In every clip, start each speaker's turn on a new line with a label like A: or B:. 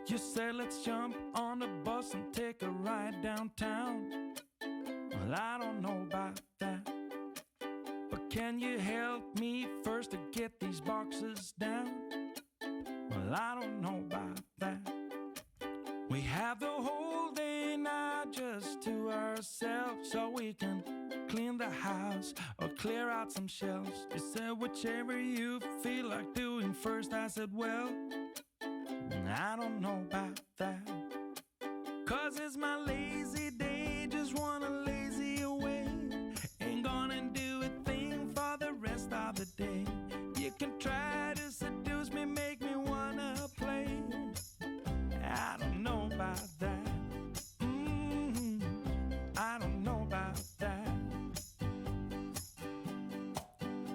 A: You said let's jump on the bus and take a ride downtown. Well, I don't know about that, but can you help me first to get these boxes down? Well, I don't know about that. We have the whole day now just to ourselves, so we can clean the house or clear out some shelves. You said whichever you feel like doing first. I said, well, I don't know about that, 'cause it's my lazy day, just wanna lazy away. Ain't gonna do a thing for the rest of the day. You can try to seduce me, make me wanna play. I don't know about that. I don't know about that.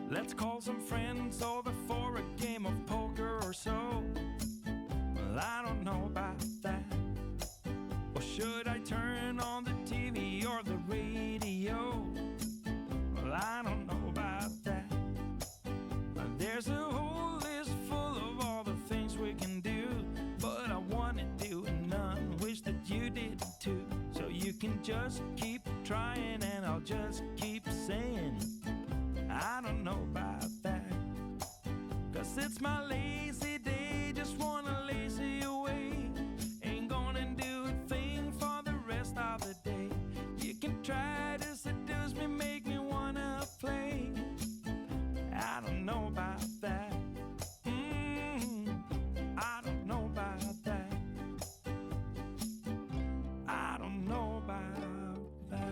A: Let's call some friends over for a game of poker or so. Well, I don't know about that. Or should I turn on the TV or the radio? Well, I don't know about that. There's a whole list full of all the things we can do, but I wanna do none, wish that you did too. So you can just keep trying and I'll just keep saying I don't know about that, 'cause it's my lazy day, just wanna lazy away. Ain't gonna do a thing for the rest of the day. You can try to seduce me, make me wanna play. I don't know about that. I don't know about that. I don't know about that.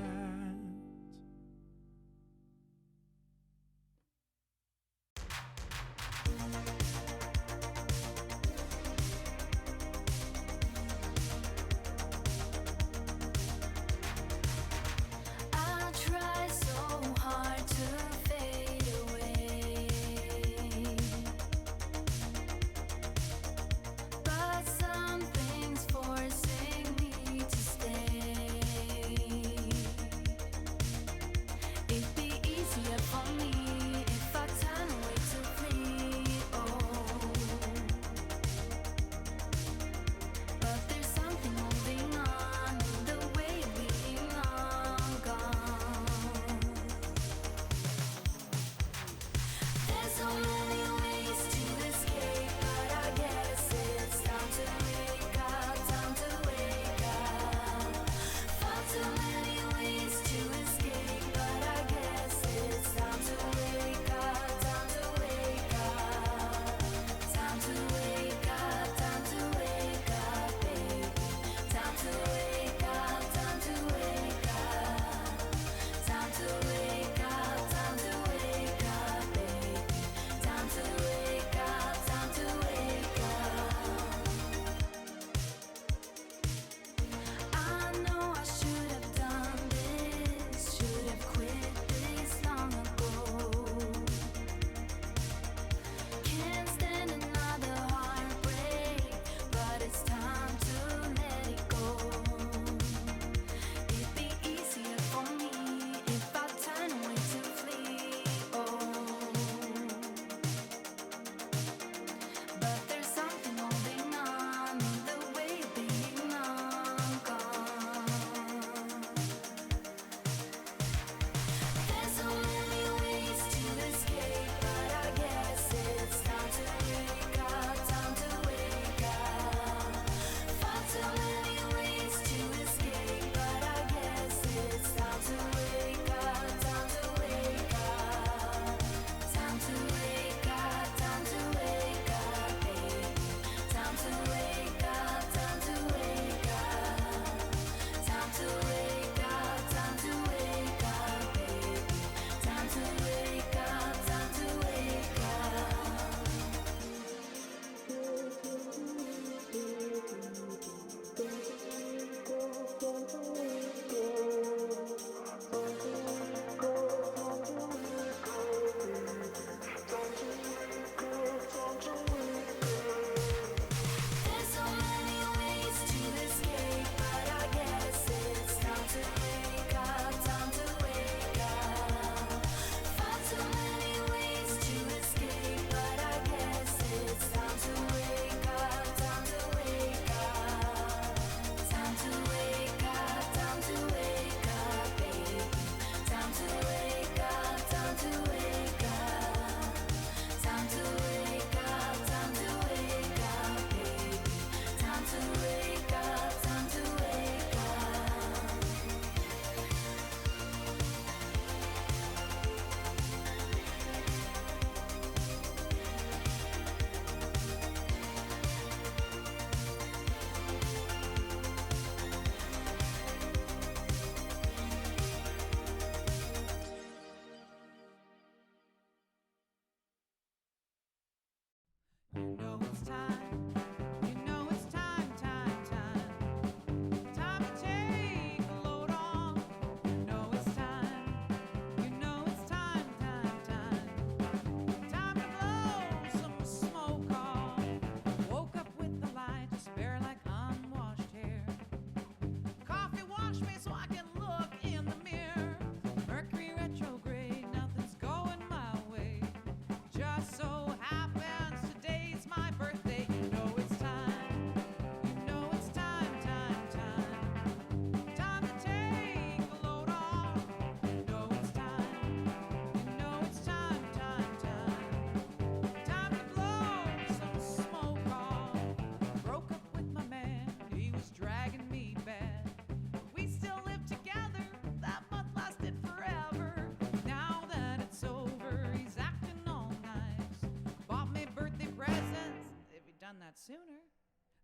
B: Sooner,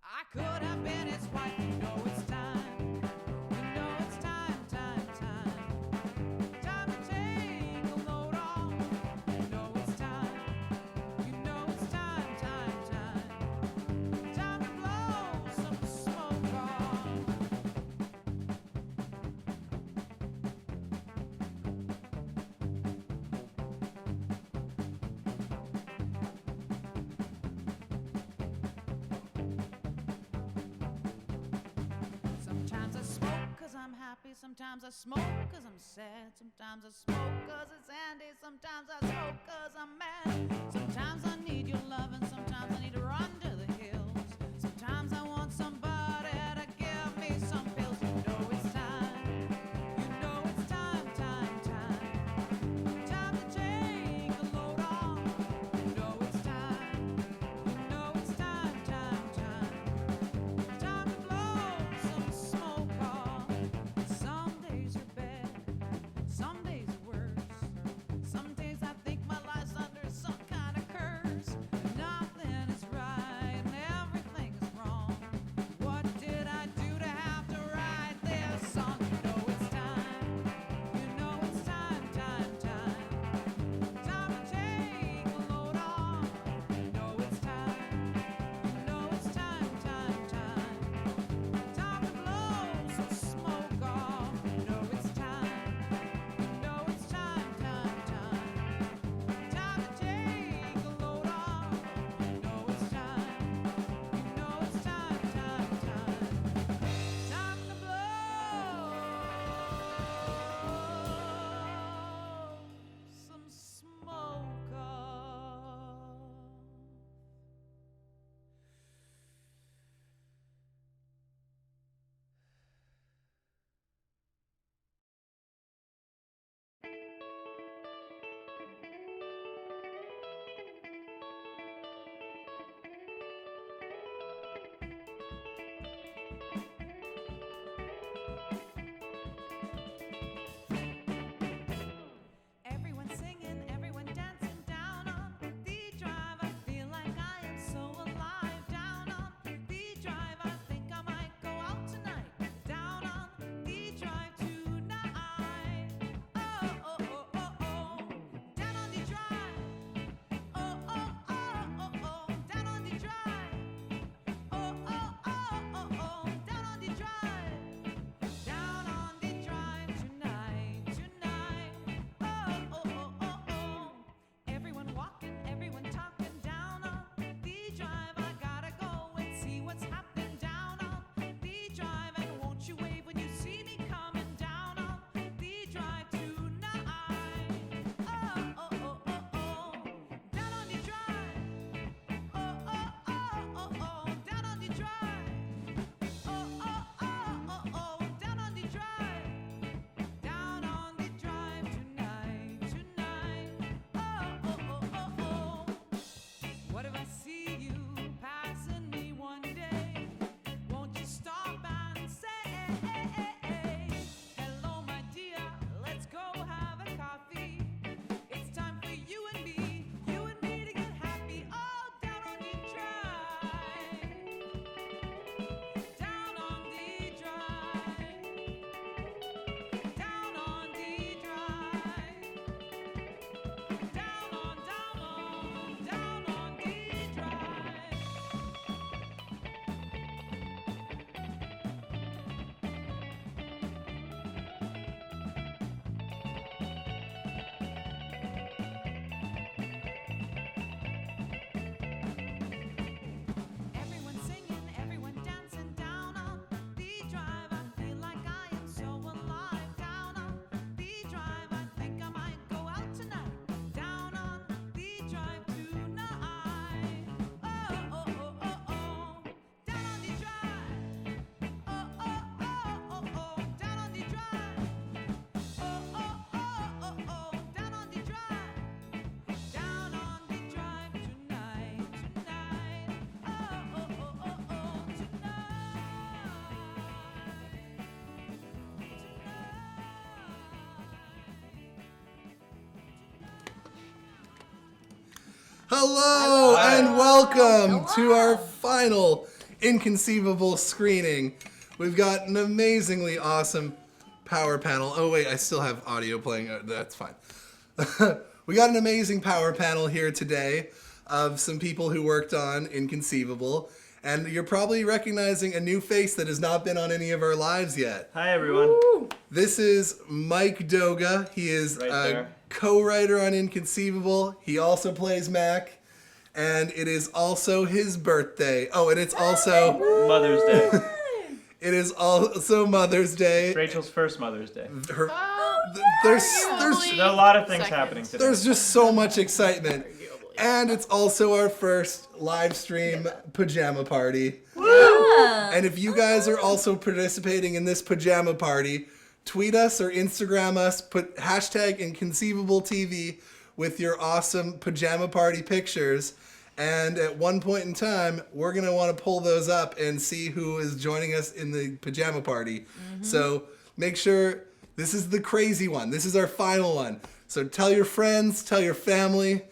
B: I could have been his wife. You know it's time. You know it's time, time, time. Time to take a load off. You know it's time. You know it's time, time, time. Time to blow some smoke off. Sometimes I smoke cause I'm sad. Sometimes I smoke cause it's handy. Sometimes I smoke cause I'm mad. Sometimes I need your love and sometimes I need to run to the hills. Sometimes I want somebody to give me some pills. You know it's time. You know it's time, time, time. Time to take a load off. You know it's time. You know it's time, time, time. Time to blow some smoke off. Some days are bad, some days are worse. Some days I think my life's under some kind of curse. Nothing is right and everything is wrong. What did I do to have to write this song? You know it's time. You know it's time, time, time. Time to take a load off. You know it's time. You know it's time, time, time. Time to blow some smoke off. You know it's time. You know it's time, time, time. Time to take a load off. You know it's time. You know it's time, time, time. Time to blow some smoke off. Everyone singing, everyone dancing down on the drive. I feel like I am so alive. Down on the drive, I think I might go out tonight. Down on the drive tonight. Oh, oh, oh.
C: Hello and welcome to our final Inconceivable screening. We've got an amazingly awesome power panel. Oh wait, I still have audio playing. That's fine. We got an amazing power panel here today of some people who worked on Inconceivable. And you're probably recognizing a new face that has not been on any of our lives yet.
D: Hi, everyone.
C: Woo! This is Mike Doaga. He is a co-writer on Inconceivable. He also plays Mack. And it is also his birthday. Oh, and it's also...
D: Mother's Day.
C: It is also Mother's Day.
D: It's Rachel's first Mother's Day.
C: There's
D: a lot of things happening today.
C: There's just so much excitement. And it's also our first live stream pajama party.
E: Woo!
C: And if you guys are also participating in this pajama party, tweet us or Instagram us, put hashtag InconceivableTV with your awesome pajama party pictures. And at one point in time, we're going to want to pull those up and see who is joining us in the pajama party. Mm-hmm. So make sure this is the crazy one. This is our final one. So tell your friends, tell your family.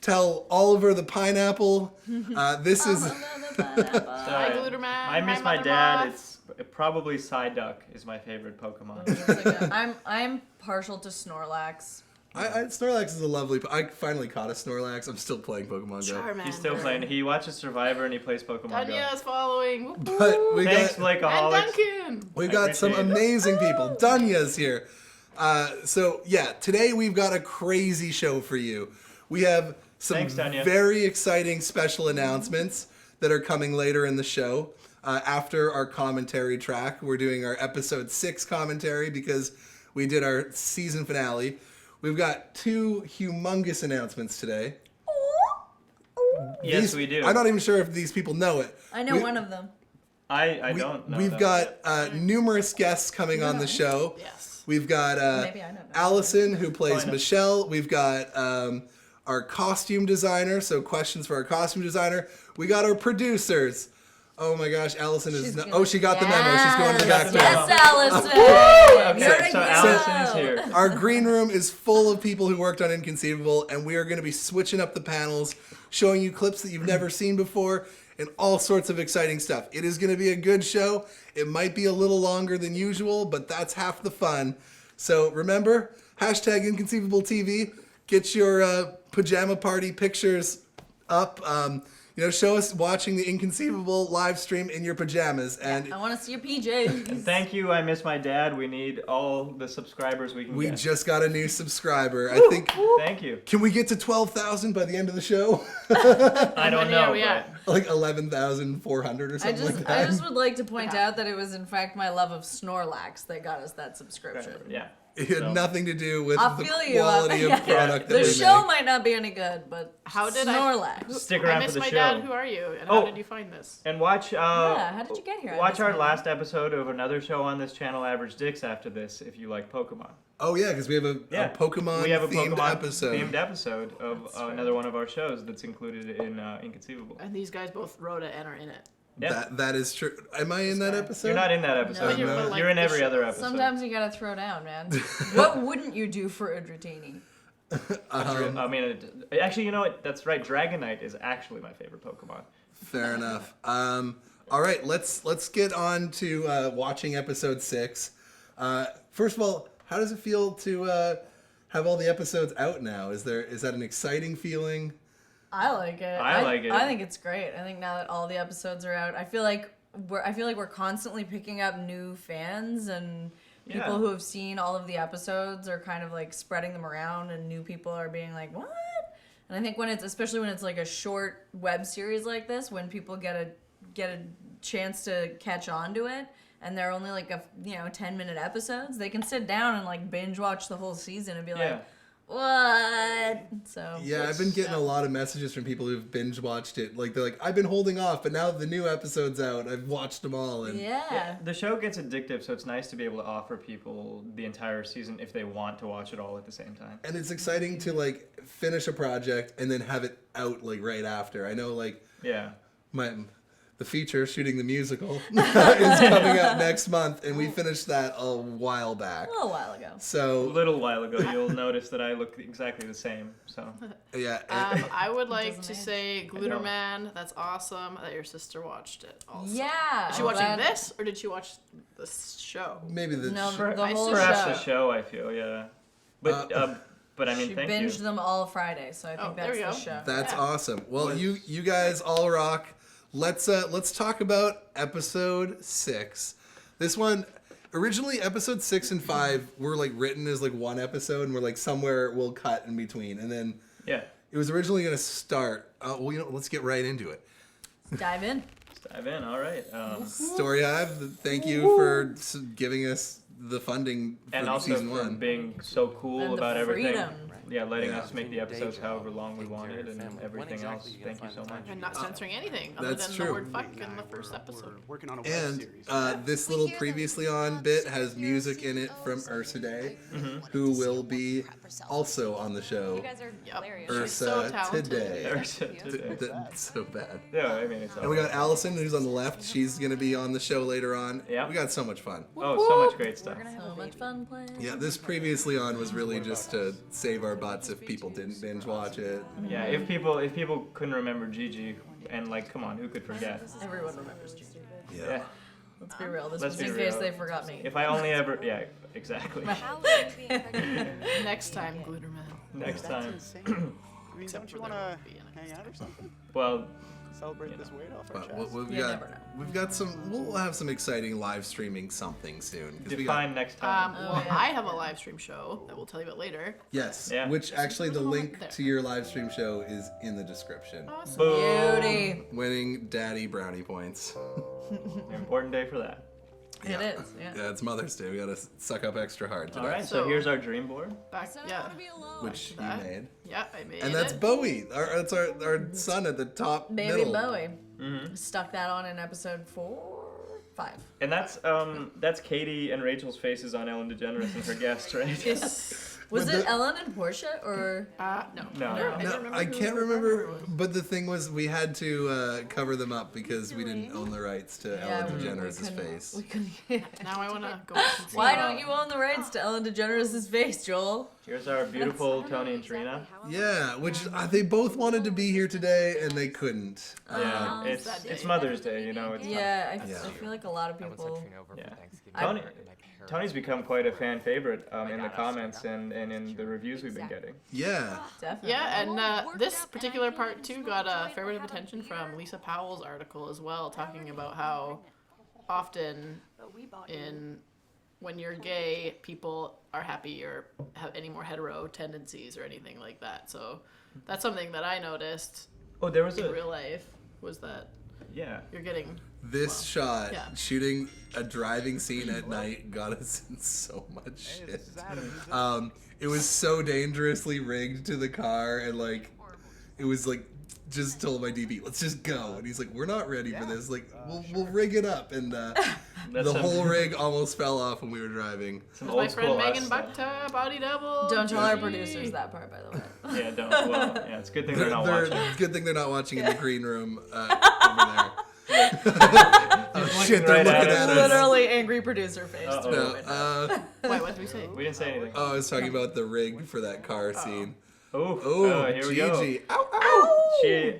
C: Tell Oliver the pineapple. This is.
D: I miss my dad. It's probably Psyduck is my favorite Pokemon.
E: I'm partial to Snorlax.
C: Snorlax is a lovely. I finally caught a Snorlax. I'm still playing Pokemon Go.
D: He's still playing. He watches Survivor and he plays Pokemon Go.
F: Danya's following.
C: But
D: Thanks, Blakeaholics.
F: And Duncan.
C: We've got some amazing people. Danya's here. So yeah, today we've got a crazy show for you. We have some very exciting special announcements that are coming later in the show. After our commentary track, we're doing our episode 6 commentary because we did our season finale. We've got 2 humongous announcements today.
D: Yes, we do.
C: I'm not even sure if these people know it.
E: I know one of them.
D: I don't know.
C: We've got numerous guests coming on the show.
F: Yes.
C: We've got Allisson, who plays Michelle. We've got our costume designer, so questions for our costume designer. We got our producers. Oh my gosh, Allisson is... she got the memo. She's going to the back door.
E: Yes, Allisson!
D: Okay, so Allisson is here.
C: Our green room is full of people who worked on Inconceivable, and we are going to be switching up the panels, showing you clips that you've never seen before, and all sorts of exciting stuff. It is going to be a good show. It might be a little longer than usual, but that's half the fun. So remember, hashtag InconceivableTV. Get your pajama party pictures up. Show us watching the Inconceivable live stream in your pajamas. And
E: I want to see your PJs.
D: Thank you. I miss my dad. We need all the subscribers we can get.
C: We just got a new subscriber. I think.
D: Thank you.
C: Can we get to 12,000 by the end of the show?
D: I don't know.
C: Like 11,400 or something like that.
E: I just would like to point out that it was in fact my love of Snorlax that got us that subscription.
D: Yeah.
C: It had nothing to do with the quality of product that
E: the
C: we
E: show
C: make.
E: might not be any good, but Snorlax.
D: Stick around
F: I miss
D: for the
F: my
D: show.
F: dad. Who are you? And how did you find this?
D: And watch.
E: How did you get here?
D: Watch our last episode of another show on this channel, Average Dicks. After this, if you like Pokemon.
C: Oh yeah, because we have a Pokemon.
D: We have a
C: themed
D: Pokemon-themed episode of another one of our shows that's included in Inconceivable.
F: And these guys both wrote it and are in it.
D: Yeah.
C: That is true. Am I in that episode?
D: You're not in that episode.
C: No.
D: You're in every other episode.
E: Sometimes you gotta throw down, man. What wouldn't you do for a Dratini?
D: Actually, you know what? That's right. Dragonite is actually my favorite Pokemon.
C: Fair enough. All right, let's get on to watching episode 6. First of all, how does it feel to have all the episodes out now? Is that an exciting feeling?
E: I like it.
D: I like it.
E: I think it's great. I think now that all the episodes are out, I feel like we're constantly picking up new fans and people who have seen all of the episodes are kind of like spreading them around, and new people are being like, "What?" And I think especially when it's like a short web series like this, when people get a chance to catch on to it, and they're only like 10-minute episodes, they can sit down and like binge watch the whole season and be like, what? So
C: yeah, I've been getting a lot of messages from people who've binge watched it. Like they're like, I've been holding off, but now the new episode's out. I've watched them all. And
D: the show gets addictive, so it's nice to be able to offer people the entire season if they want to watch it all at the same time.
C: And it's exciting to like finish a project and then have it out like right after. I know like the feature, Shooting the Musical, is coming out next month, and we finished that a while back.
E: A little while ago.
D: A
C: So,
D: little while ago, you'll notice that I look exactly the same. So
C: yeah.
F: I would like
E: Doesn't
F: to
E: age.
F: say
D: know.
F: Glutterman. That's awesome that your sister watched it also.
E: Yeah.
F: Is she watching this or did she watch the show?
C: Maybe the...
E: No, the
F: I
E: whole
D: perhaps
E: show.
D: the show, I feel, yeah. But I mean,
E: She
D: thank
E: binged
D: you.
E: them all Friday, so I think
F: Oh, there
E: that's
F: we
E: the
F: go.
E: show.
C: That's
F: Yeah.
C: awesome. Well, you guys all rock. Let's talk about episode 6. This one, originally episode 6 and 5 were like written as like one episode, and we're like somewhere we'll cut in between, and then
D: Yeah.
C: it was originally going to start. Well, let's get right into it.
E: Dive in.
D: Let's dive in. All right.
C: Story Hive, thank you for giving us the funding for
D: And also
C: season
D: for
C: 1.
D: being so cool
E: And the
D: about everything.
E: freedom.
D: Yeah, letting
C: Yeah.
D: us make the episodes however long we wanted and everything else. Thank you so much.
F: And not censoring anything other
C: That's
F: than
C: true.
F: the word fuck in the first episode.
G: Working on a web
C: And
G: series.
C: this little previously on bit has music in it from Ursa Day, who will be also on the show.
H: You guys are
F: Yep.
H: hilarious.
F: She's so
C: Ursa
F: talented.
C: today.
D: Ursa today.
C: That's so bad.
D: Yeah, I mean, it's
C: And we got Allisson, who's on the left. She's gonna be on the show later on.
D: Yeah.
C: We got so much fun.
D: Oh, so much great stuff.
E: So much fun playing.
C: Yeah, this previously on was really just to save our butts if people didn't binge watch it.
D: Yeah, if people couldn't remember Gigi, and like, come on, who could forget?
E: Everyone remembers Gigi.
D: Yeah.
E: Let's be real. This
D: Let's
E: was
D: be
E: in case
D: real.
E: they forgot me.
D: If I only ever, yeah, exactly.
H: How are you being pregnant?
F: Next time, Glutterman.
D: Next time.
G: I mean,
F: Except
G: don't
F: for
G: you
F: there
G: want to
F: won't be an
G: hang out or something?
D: Well,
G: Celebrate this weight off our
C: But
G: chest?
C: we've
E: You never know.
C: got some. We'll have some exciting live streaming something soon. 'Cause we got-
D: define next time.
F: Well,
E: yeah.
F: I have a live stream show that we'll tell you about later.
C: Yes.
D: Yeah.
C: Which actually the
F: There's a
C: link
F: moment
C: to your live stream show is in the description.
F: Awesome.
D: Boom.
E: Beauty.
C: Winning daddy brownie points.
D: Important day for that.
E: It is. Yeah.
C: Yeah, it's Mother's Day. We gotta suck up extra hard today.
D: All right, so
F: So-
D: here's our dream board.
F: Back, yeah.
C: Which you
F: That.
C: made.
F: Yeah, I made
C: And that's
F: it.
C: Bowie. That's our son at the top
E: Baby
C: middle.
E: Bowie. Stuck that on in episode 5.
D: And that's Katie and Rachel's faces on Ellen DeGeneres and her guest, right?
E: Was
C: But
E: it
C: the-
E: Ellen and Portia or?
F: No.
D: No.
F: I don't
C: No,
F: remember
C: I
F: who
C: can't
F: the
C: remember.
F: partner was.
C: But the thing was, we had to cover them up because we didn't own the rights to Ellen
E: we
C: DeGeneres'
E: couldn't-
C: face.
E: We couldn't.
F: Now I want to go. and see.
E: Why don't you own the rights to Ellen DeGeneres' face, Joel?
D: Here's our beautiful Tony and Trina.
C: Yeah, which they both wanted to be here today and they couldn't.
D: Yeah, it's Mother's Day, you know. It's
E: Yeah, I
C: Yeah.
E: feel like a lot of people.
D: Yeah.
E: I-
D: Tony's become quite a fan favorite in the comments and in the reviews we've been getting.
C: Yeah.
E: Definitely.
F: Yeah, and this particular part too got a fair bit of attention from Lisa Powell's article as well, talking about how often when you're gay, people are happy or have any more hetero tendencies or anything like that. So that's something that I noticed
D: Oh, there was
F: in
D: a
F: real life was that
D: yeah.
F: you're getting
C: This shot,
F: yeah.
C: shooting a driving scene at night, got us in so much shit. It was so dangerously rigged to the car, and like, it was like, just told my DP, let's just go. And he's like, we're not ready for this. Like, we'll rig it up. And
D: That's
C: the
D: some-
C: whole rig almost fell off when we were driving.
D: Some
F: my
D: old
F: friend
D: school
F: Megan
D: us stuff.
F: Bukta, body double.
E: Don't tell our
F: Gee.
E: producers that part, by the way.
D: Yeah, don't. Well, yeah, it's a good thing they're not watching.
C: Good thing they're not watching in the green room over there. Oh shit, they're
D: right
C: looking
D: at
C: at
D: us.
C: us.
E: Literally angry producer face.
D: Uh-oh.
E: through the
C: No,
E: window.
F: Wait, what did we say?
D: We didn't say anything.
C: I was talking about the rig for that car scene.
D: Oh,
C: Oh,
D: here we go.
C: Gigi. Ow, ow.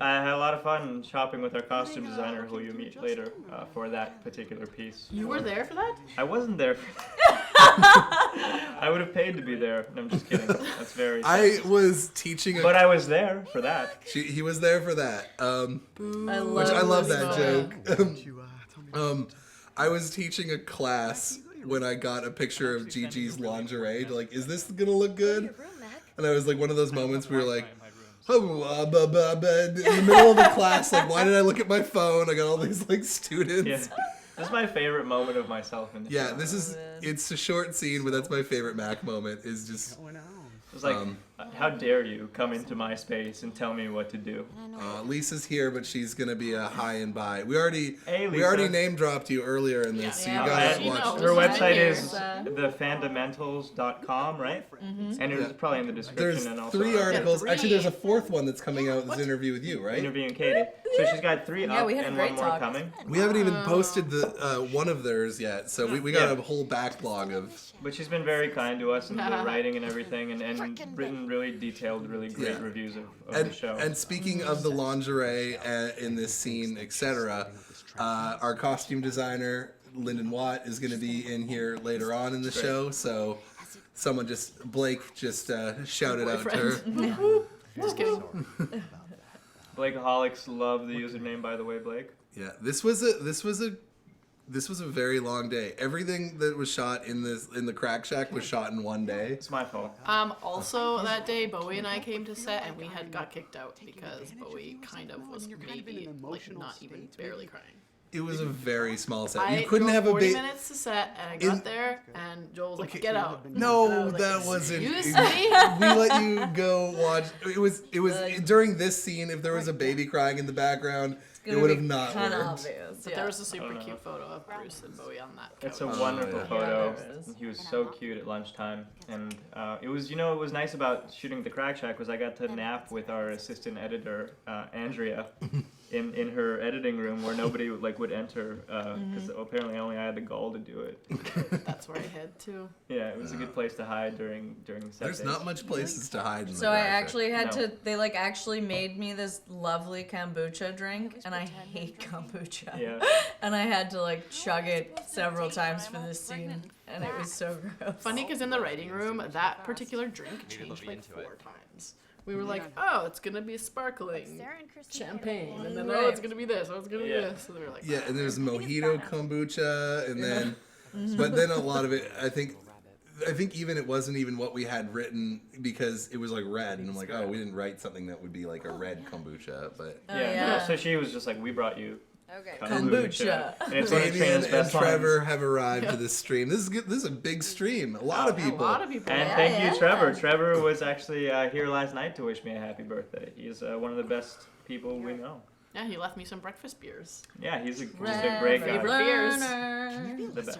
D: I had a lot of fun shopping with our costume designer, who you meet later, for that particular piece.
F: You were there for that?
D: I wasn't there. I would have paid to be there. No, I'm just kidding. That's very.
C: I was teaching
D: But I was there for that.
C: he was there for that.
E: Which
C: I love
E: this
C: that
E: moment.
C: joke. I was teaching a class when I got a picture of Gigi's lingerie. To like, is this gonna look good? And I was like, one of those moments where you're like, oh, in the middle of the class, like, why did I look at my phone? I got all these like students.
D: Yeah. This is my favorite moment of myself in the
C: Yeah,
D: show.
C: it's a short scene, but that's my favorite Mack moment. Is just
D: It's like How dare you come into my space and tell me what to do?
C: Lisa's here, but she's gonna be a high and by. We already
D: Hey,
C: we already
D: Lisa.
C: name dropped you earlier in this, so you
E: Yeah.
C: gotta
D: And
F: you
C: watch.
F: know,
D: her
F: Lisa
D: website
F: here,
D: is
E: so-
D: thefandamentals.com, right?
E: Mm-hmm.
D: And it's probably in the description
C: There's
D: and also
C: 3
D: our
C: articles.
F: three.
C: Actually, there's a 4th one that's coming out. This interview with you, right?
D: interviewing Katie. So she's got 3
E: Yeah,
D: up
E: we had a
D: and
E: great
D: one more
E: talk.
D: coming.
C: We haven't even posted the one of theirs yet, so we got a whole backlog of.
D: But she's been very kind to us in the writing and everything, and written really detailed, really great
C: Yeah.
D: reviews of
C: And,
D: the show.
C: and speaking of the lingerie in this scene, etc., our costume designer Linden Watt is going to be in here later on in the show. So Blake just shouted out to her.
F: Just kidding.
D: Blakeaholics love the username, by the way, Blake.
C: Yeah, this was a very long day. Everything that was shot in the Crack Shack was shot in one day.
D: It's my fault.
F: Also that day, Bowie and I came to set, and we had got kicked out because Bowie kind of was maybe like not even barely crying.
C: It was a very small set.
F: I
C: You couldn't
F: drove
C: have a
F: 40
C: baby.
F: minutes to set, and I got there, and Joel was like, "Get out." And I
C: No,
F: was like,
C: that wasn't.
F: "Excuse
C: We
F: me?"
C: let you go watch. It was during this scene. If there was a baby crying in the background, it would have not
E: kind of
C: worked.
E: obvious.
F: But there was a super cute photo of Bruce and Bowie on that couch.
D: It's a wonderful
C: yeah.
D: photo.
E: Yeah, there is.
D: He was so cute at lunchtime, and it was what was nice about shooting the Crack Shack was I got to nap with our assistant editor Andrea in her editing room where nobody would enter because apparently only I had the gall to do it.
F: That's where I hid too.
D: Yeah, it was a good place to hide during the set.
C: There's
D: days.
C: not much places to hide. In
E: So
C: the
E: I
C: Crack Shack.
E: actually had
D: No.
E: to. They actually made me this lovely kombucha drink, and I hate kombucha.
D: Yeah.
E: And I had to chug it several times for this scene, and it was so gross.
F: Funny because in the writing room, that particular drink changed like 4 times. We were like, "Oh, it's gonna be sparkling champagne," and then, "Oh, it's gonna be this. Oh, it's gonna be
D: Yeah.
F: this." So they were like,
C: Yeah, and there's mojito kombucha, and then, but then a lot of it, I think even it wasn't even what we had written because it was red, and I'm like, oh, we didn't write something that would be like a red kombucha, but.
E: Oh,
D: Yeah.
E: yeah.
D: No, so she was just like, "We brought you
E: Okay.
D: kombucha," and it's one of
C: Damien
D: Trina's
C: and
D: best
C: Trevor
D: lines.
C: have arrived to this stream. This is good. This is a big stream. A lot of people.
F: A lot of people.
D: And
E: Yeah,
D: thank
E: yeah.
D: you, Trevor. Trevor was actually here last night to wish me a happy birthday. He's one of the best people we know.
F: Yeah, he left me some breakfast beers.
D: Yeah, he's just a great guy.
F: Favorite beers.
E: Lerner.
D: The best.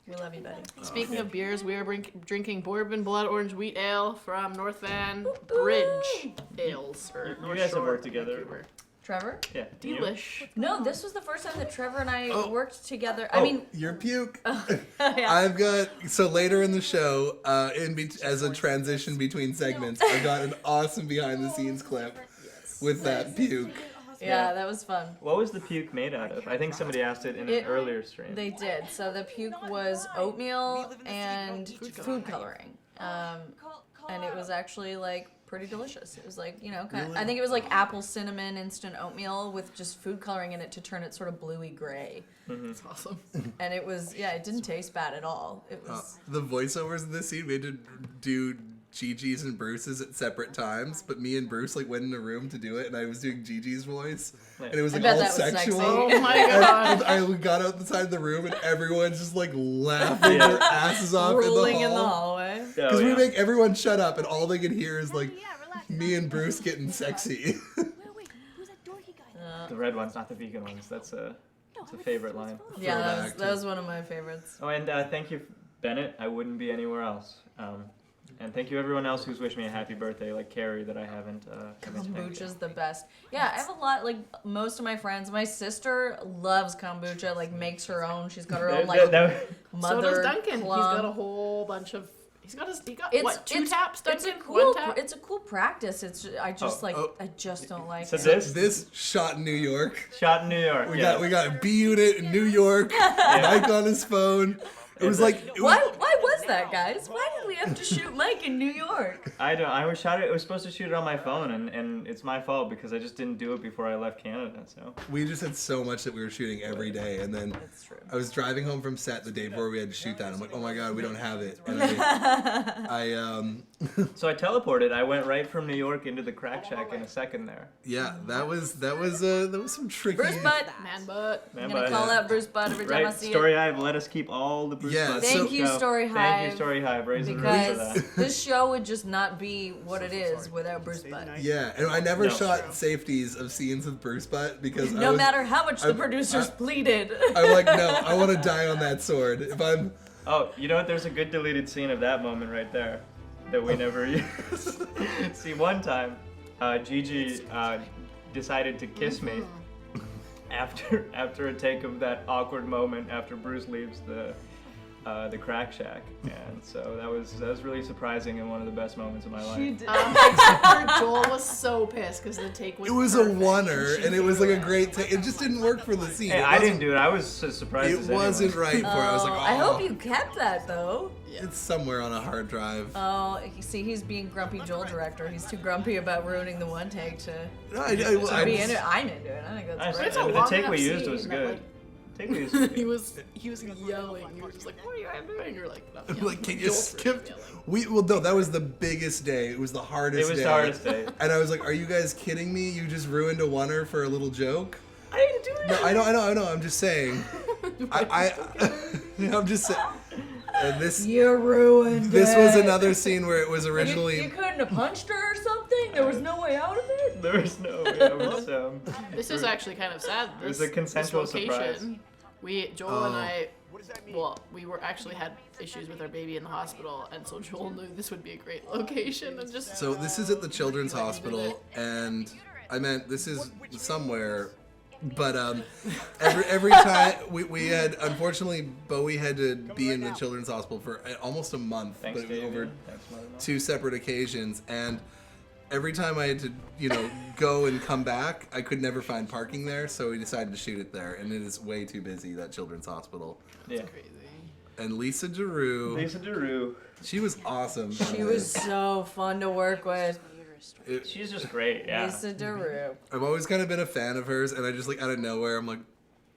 E: We love you, buddy.
F: Speaking of beers, we are drinking Bourbon Blood Orange Wheat Ale from North Van Bridge Ales. Or
D: You
F: North
D: guys have
F: Shore,
D: worked together.
F: Vancouver.
E: Trevor?
D: Yeah. you?
F: Delish.
E: No, this was the first time that Trevor and I
C: Oh.
E: worked together.
C: Oh,
E: I mean,
C: your puke.
E: yeah.
C: I've got so later in the show, as a transition between segments, I got an awesome behind the scenes clip with that puke.
E: Yeah, that was fun.
D: What was the puke made out of? I think somebody asked it in an earlier stream.
E: They did. So the puke was oatmeal and food coloring. And it was actually pretty delicious. It was I think it was apple cinnamon instant oatmeal with just food coloring in it to turn it sort of bluey gray.
F: It's awesome.
E: And it was, it didn't taste bad at all. It was,
C: The voiceovers in this scene, we had to do Gigi's and Bruce's at separate times, but me and Bruce went in a room to do it, and I was doing Gigi's voice, and it was
E: I bet
C: all
E: that was
C: sexual.
E: sexy.
F: Oh my god.
C: I got out the side of the room, and everyone's just laughing their asses off
E: rolling
C: in
E: in
C: the
E: the
C: hall.
E: hallway.
C: Because
D: Oh,
C: we
D: yeah.
C: make everyone shut up, and all they can hear is me and Bruce getting sexy.
D: The red ones, not the vegan ones. That's a favorite line.
E: Yeah,
C: Throwback
E: that was one of my favorites.
D: Oh, and thank you, Bennett. I wouldn't be anywhere else. And thank you everyone else who's wished me a happy birthday, like Carrie, that I haven't.
E: Kombucha's the best. Yeah, I have a lot, most of my friends. My sister loves kombucha, makes her own. She's got her own,
F: So
E: mother
F: does Duncan.
E: club.
F: He's got a whole bunch of. He got what? 2 taps,
E: It's
F: Duncan?
E: a cool.
F: 1 tap?
E: It's a cool practice. It's I just
C: oh.
E: I just don't like
D: So
E: it.
D: this
C: Shot in New York.
D: shot in New York.
C: We
D: yeah.
C: got a B unit in New York. Mike on his phone. It was
E: Why was that, guys? Why did we have to shoot Mike in New York?
D: I don't. I was shot it. I was supposed to shoot it on my phone, and it's my fault because I just didn't do it before I left Canada. So
C: We just had so much that we were shooting every day, and then
E: That's true.
C: I was driving home from set the day before we had to shoot that. I'm like, oh my god, we don't have it. And
D: So I teleported. I went right from New York into the Crack Shack in a second there.
C: yeah, that was some tricky.
E: Bruce Butt.
F: Man butt.
D: Man,
E: I'm gonna
D: but-
E: call out Bruce Butt every time I
D: Right,
E: see
D: Story
E: it.
D: Hive let us keep all the Bruce
C: Yeah,
D: Butt
E: Thank you,
D: show.
E: Story
D: Thank
E: Hive.
D: you, Story Hive. Raising the roof for
E: Because
D: that.
E: this show would just not be what it is without Bruce Butt.
C: Yeah, and I never
D: No.
C: shot safeties of scenes with Bruce Butt because
E: No matter how much the producers pleaded.
C: I'm like, no, I want to die on that sword. If I'm
D: Oh, you know what? There's a good deleted scene of that moment right there that we never use. See, one time, Gigi decided to kiss me after a take of that awkward moment after Bruce leaves the crack shack, and so that was really surprising and one of the best moments of my life.
F: Except for Joel was so pissed because the take was
C: it was
F: perfect,
C: a oneer,
F: she
C: and it was like a
F: threw
C: great take. It just didn't work for the scene.
D: Hey,
C: It
D: I didn't
C: wasn't-
D: do it. I was as surprised
C: It
D: as
C: wasn't
D: anyone.
C: right for it. I was like, oh,
E: I hope you kept that though.
C: It's somewhere on a hard drive.
E: Oh, you see, he's being grumpy Joel director. He's too grumpy about ruining the one take to
C: No,
E: be into it. I'm into it. I think
D: I
E: that's
D: said,
E: great.
F: It's a
D: the
F: long
D: take we
F: enough
D: used was
F: scene that,
D: good.
F: like,
D: Take we used was good.
F: he was yelling. He was just like, "What are you guys doing?" You're like, "No, yeah,
C: Like, can you
F: Joel's
C: skip?
F: yelling."
C: No, that was the biggest day. It was the hardest.
D: It was
C: day.
D: the hardest day.
C: And I was like, "Are you guys kidding me? You just ruined a oneer for a little joke?"
F: I didn't do
C: No,
F: it.
C: I know. I'm just saying. I'm just saying. And this
E: You ruined
C: this
E: it.
C: was another scene where it was
E: You
C: originally.
E: couldn't have punched her or something? There was no way out of it?
D: There was no. It was,
F: This is actually kind of sad.
D: It was
F: This-
D: a consensual
F: this location,
D: surprise.
F: Joel and I, well, we were actually had issues with our baby in the hospital, and so Joel knew this would be a great location, and just
C: So this is at the Children's Hospital, and I meant this is somewhere, but every time we had, unfortunately, Bowie had to be in the Children's Hospital for almost a month,
D: Thanks,
C: but it was
D: David.
C: over
D: Thanks, Mother-in-law.
C: 2 separate occasions, and every time I had to, go and come back, I could never find parking there, so we decided to shoot it there, and it is way too busy, that Children's Hospital.
D: Yeah.
F: crazy.
C: And Lisa Giroux,
D: Lisa Giroux.
C: she was awesome.
E: She was so fun to work with.
D: She's just great. Yeah.
E: Lisa DeRue.
C: I've always kind of been a fan of hers, and I just like out of nowhere, I'm like,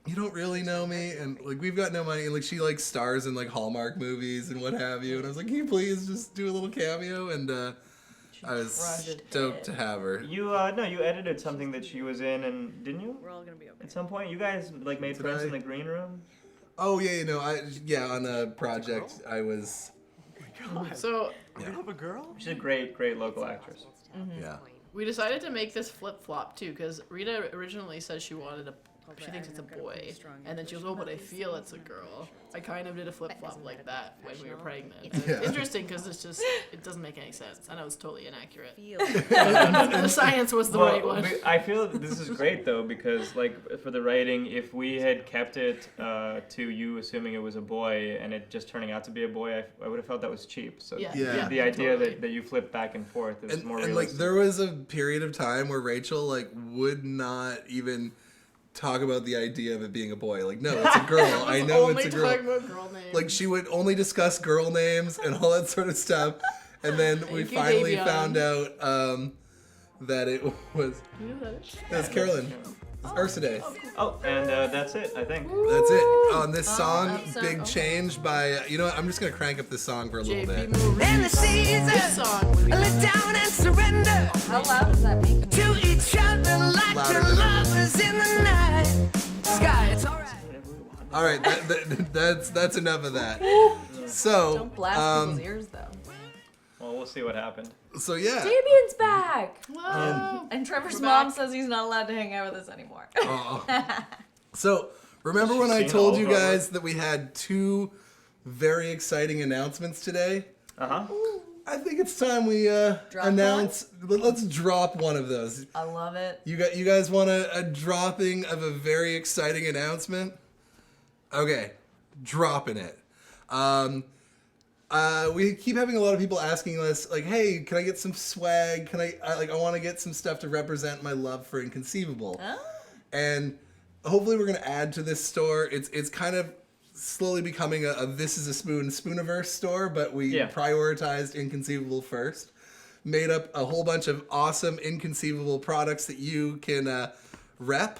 C: you don't really know me, and like we've got no money, and like she like stars in like Hallmark movies and what have you, and I was like, can you please just do a little cameo? And I was
E: crushed
C: stoked to have her.
D: You you edited something that she was in, and didn't you?
E: We're all gonna be okay.
D: At some point, you guys like made
C: Did
D: friends
C: I?
D: in the green room.
C: Oh yeah, on a project I was.
F: So
G: You have a girl?
D: She's a great local actress.
C: Yeah.
F: we decided to make this flip flop too, because Rita originally says she wanted she thinks it's a boy, and then she goes, "Oh, but I feel it's a girl." I kind of did a flip flop like that when we were pregnant. And
C: Yeah.
F: It's interesting because it doesn't make any sense. I know it's totally inaccurate. The science was the right one.
D: I feel that this is great though because like for the writing, if we had kept it to you assuming it was a boy and it just turning out to be a boy, I would have felt that was cheap. So
F: Yeah.
C: Yeah.
D: the idea
F: totally.
D: that you flip back and forth is
C: And,
D: more
C: and like
D: realistic.
C: there was a period of time where Rachel like would not even talk about the idea of it being a boy. Like, no, it's a girl. I know
F: only
C: it's a girl.
F: talking about girl names.
C: Like she would only discuss girl names and all that sort of stuff. And then we
F: Thank you,
C: finally
F: Davion.
C: found out that it was
F: You know that is?
C: it was Carolyn. It's Ursaday.
D: Oh, and that's it. I think.
C: That's it. On this song,
E: episode,
C: Big
E: okay.
C: Change by you know what, I'm just gonna crank up this song for a little
F: JP
C: bit.
F: Marie.
H: And the season,
F: This song would be
H: let down and surrender
E: How loud is that making?
H: to each other like
C: Louder
H: two
C: than
H: lovers in the night sky. It's alright.
C: Alright, that's enough of that. So
E: Don't blast people's ears though.
D: Well, we'll see what happened.
C: so yeah.
E: Damien's back!
F: Whoa.
E: And Trevor's
F: We're
E: mom
F: back.
E: says he's not allowed to hang out with us anymore.
C: So, remember when I
D: Seen
C: told
D: all
C: you
D: of our
C: guys that we had 2 very exciting announcements today?
D: Uh huh.
C: I think it's time we announce. Let's drop one of those.
E: I love it.
C: You guys want a dropping of a very exciting announcement? Okay, dropping it. We keep having a lot of people asking us, like, "Hey, can I get some swag? Can I want to get some stuff to represent my love for Inconceivable."
E: Oh.
C: And hopefully we're gonna add to this store. It's kind of slowly becoming a This Is a Spooniverse store, but we prioritized Inconceivable first. Made up a whole bunch of awesome Inconceivable products that you can rep.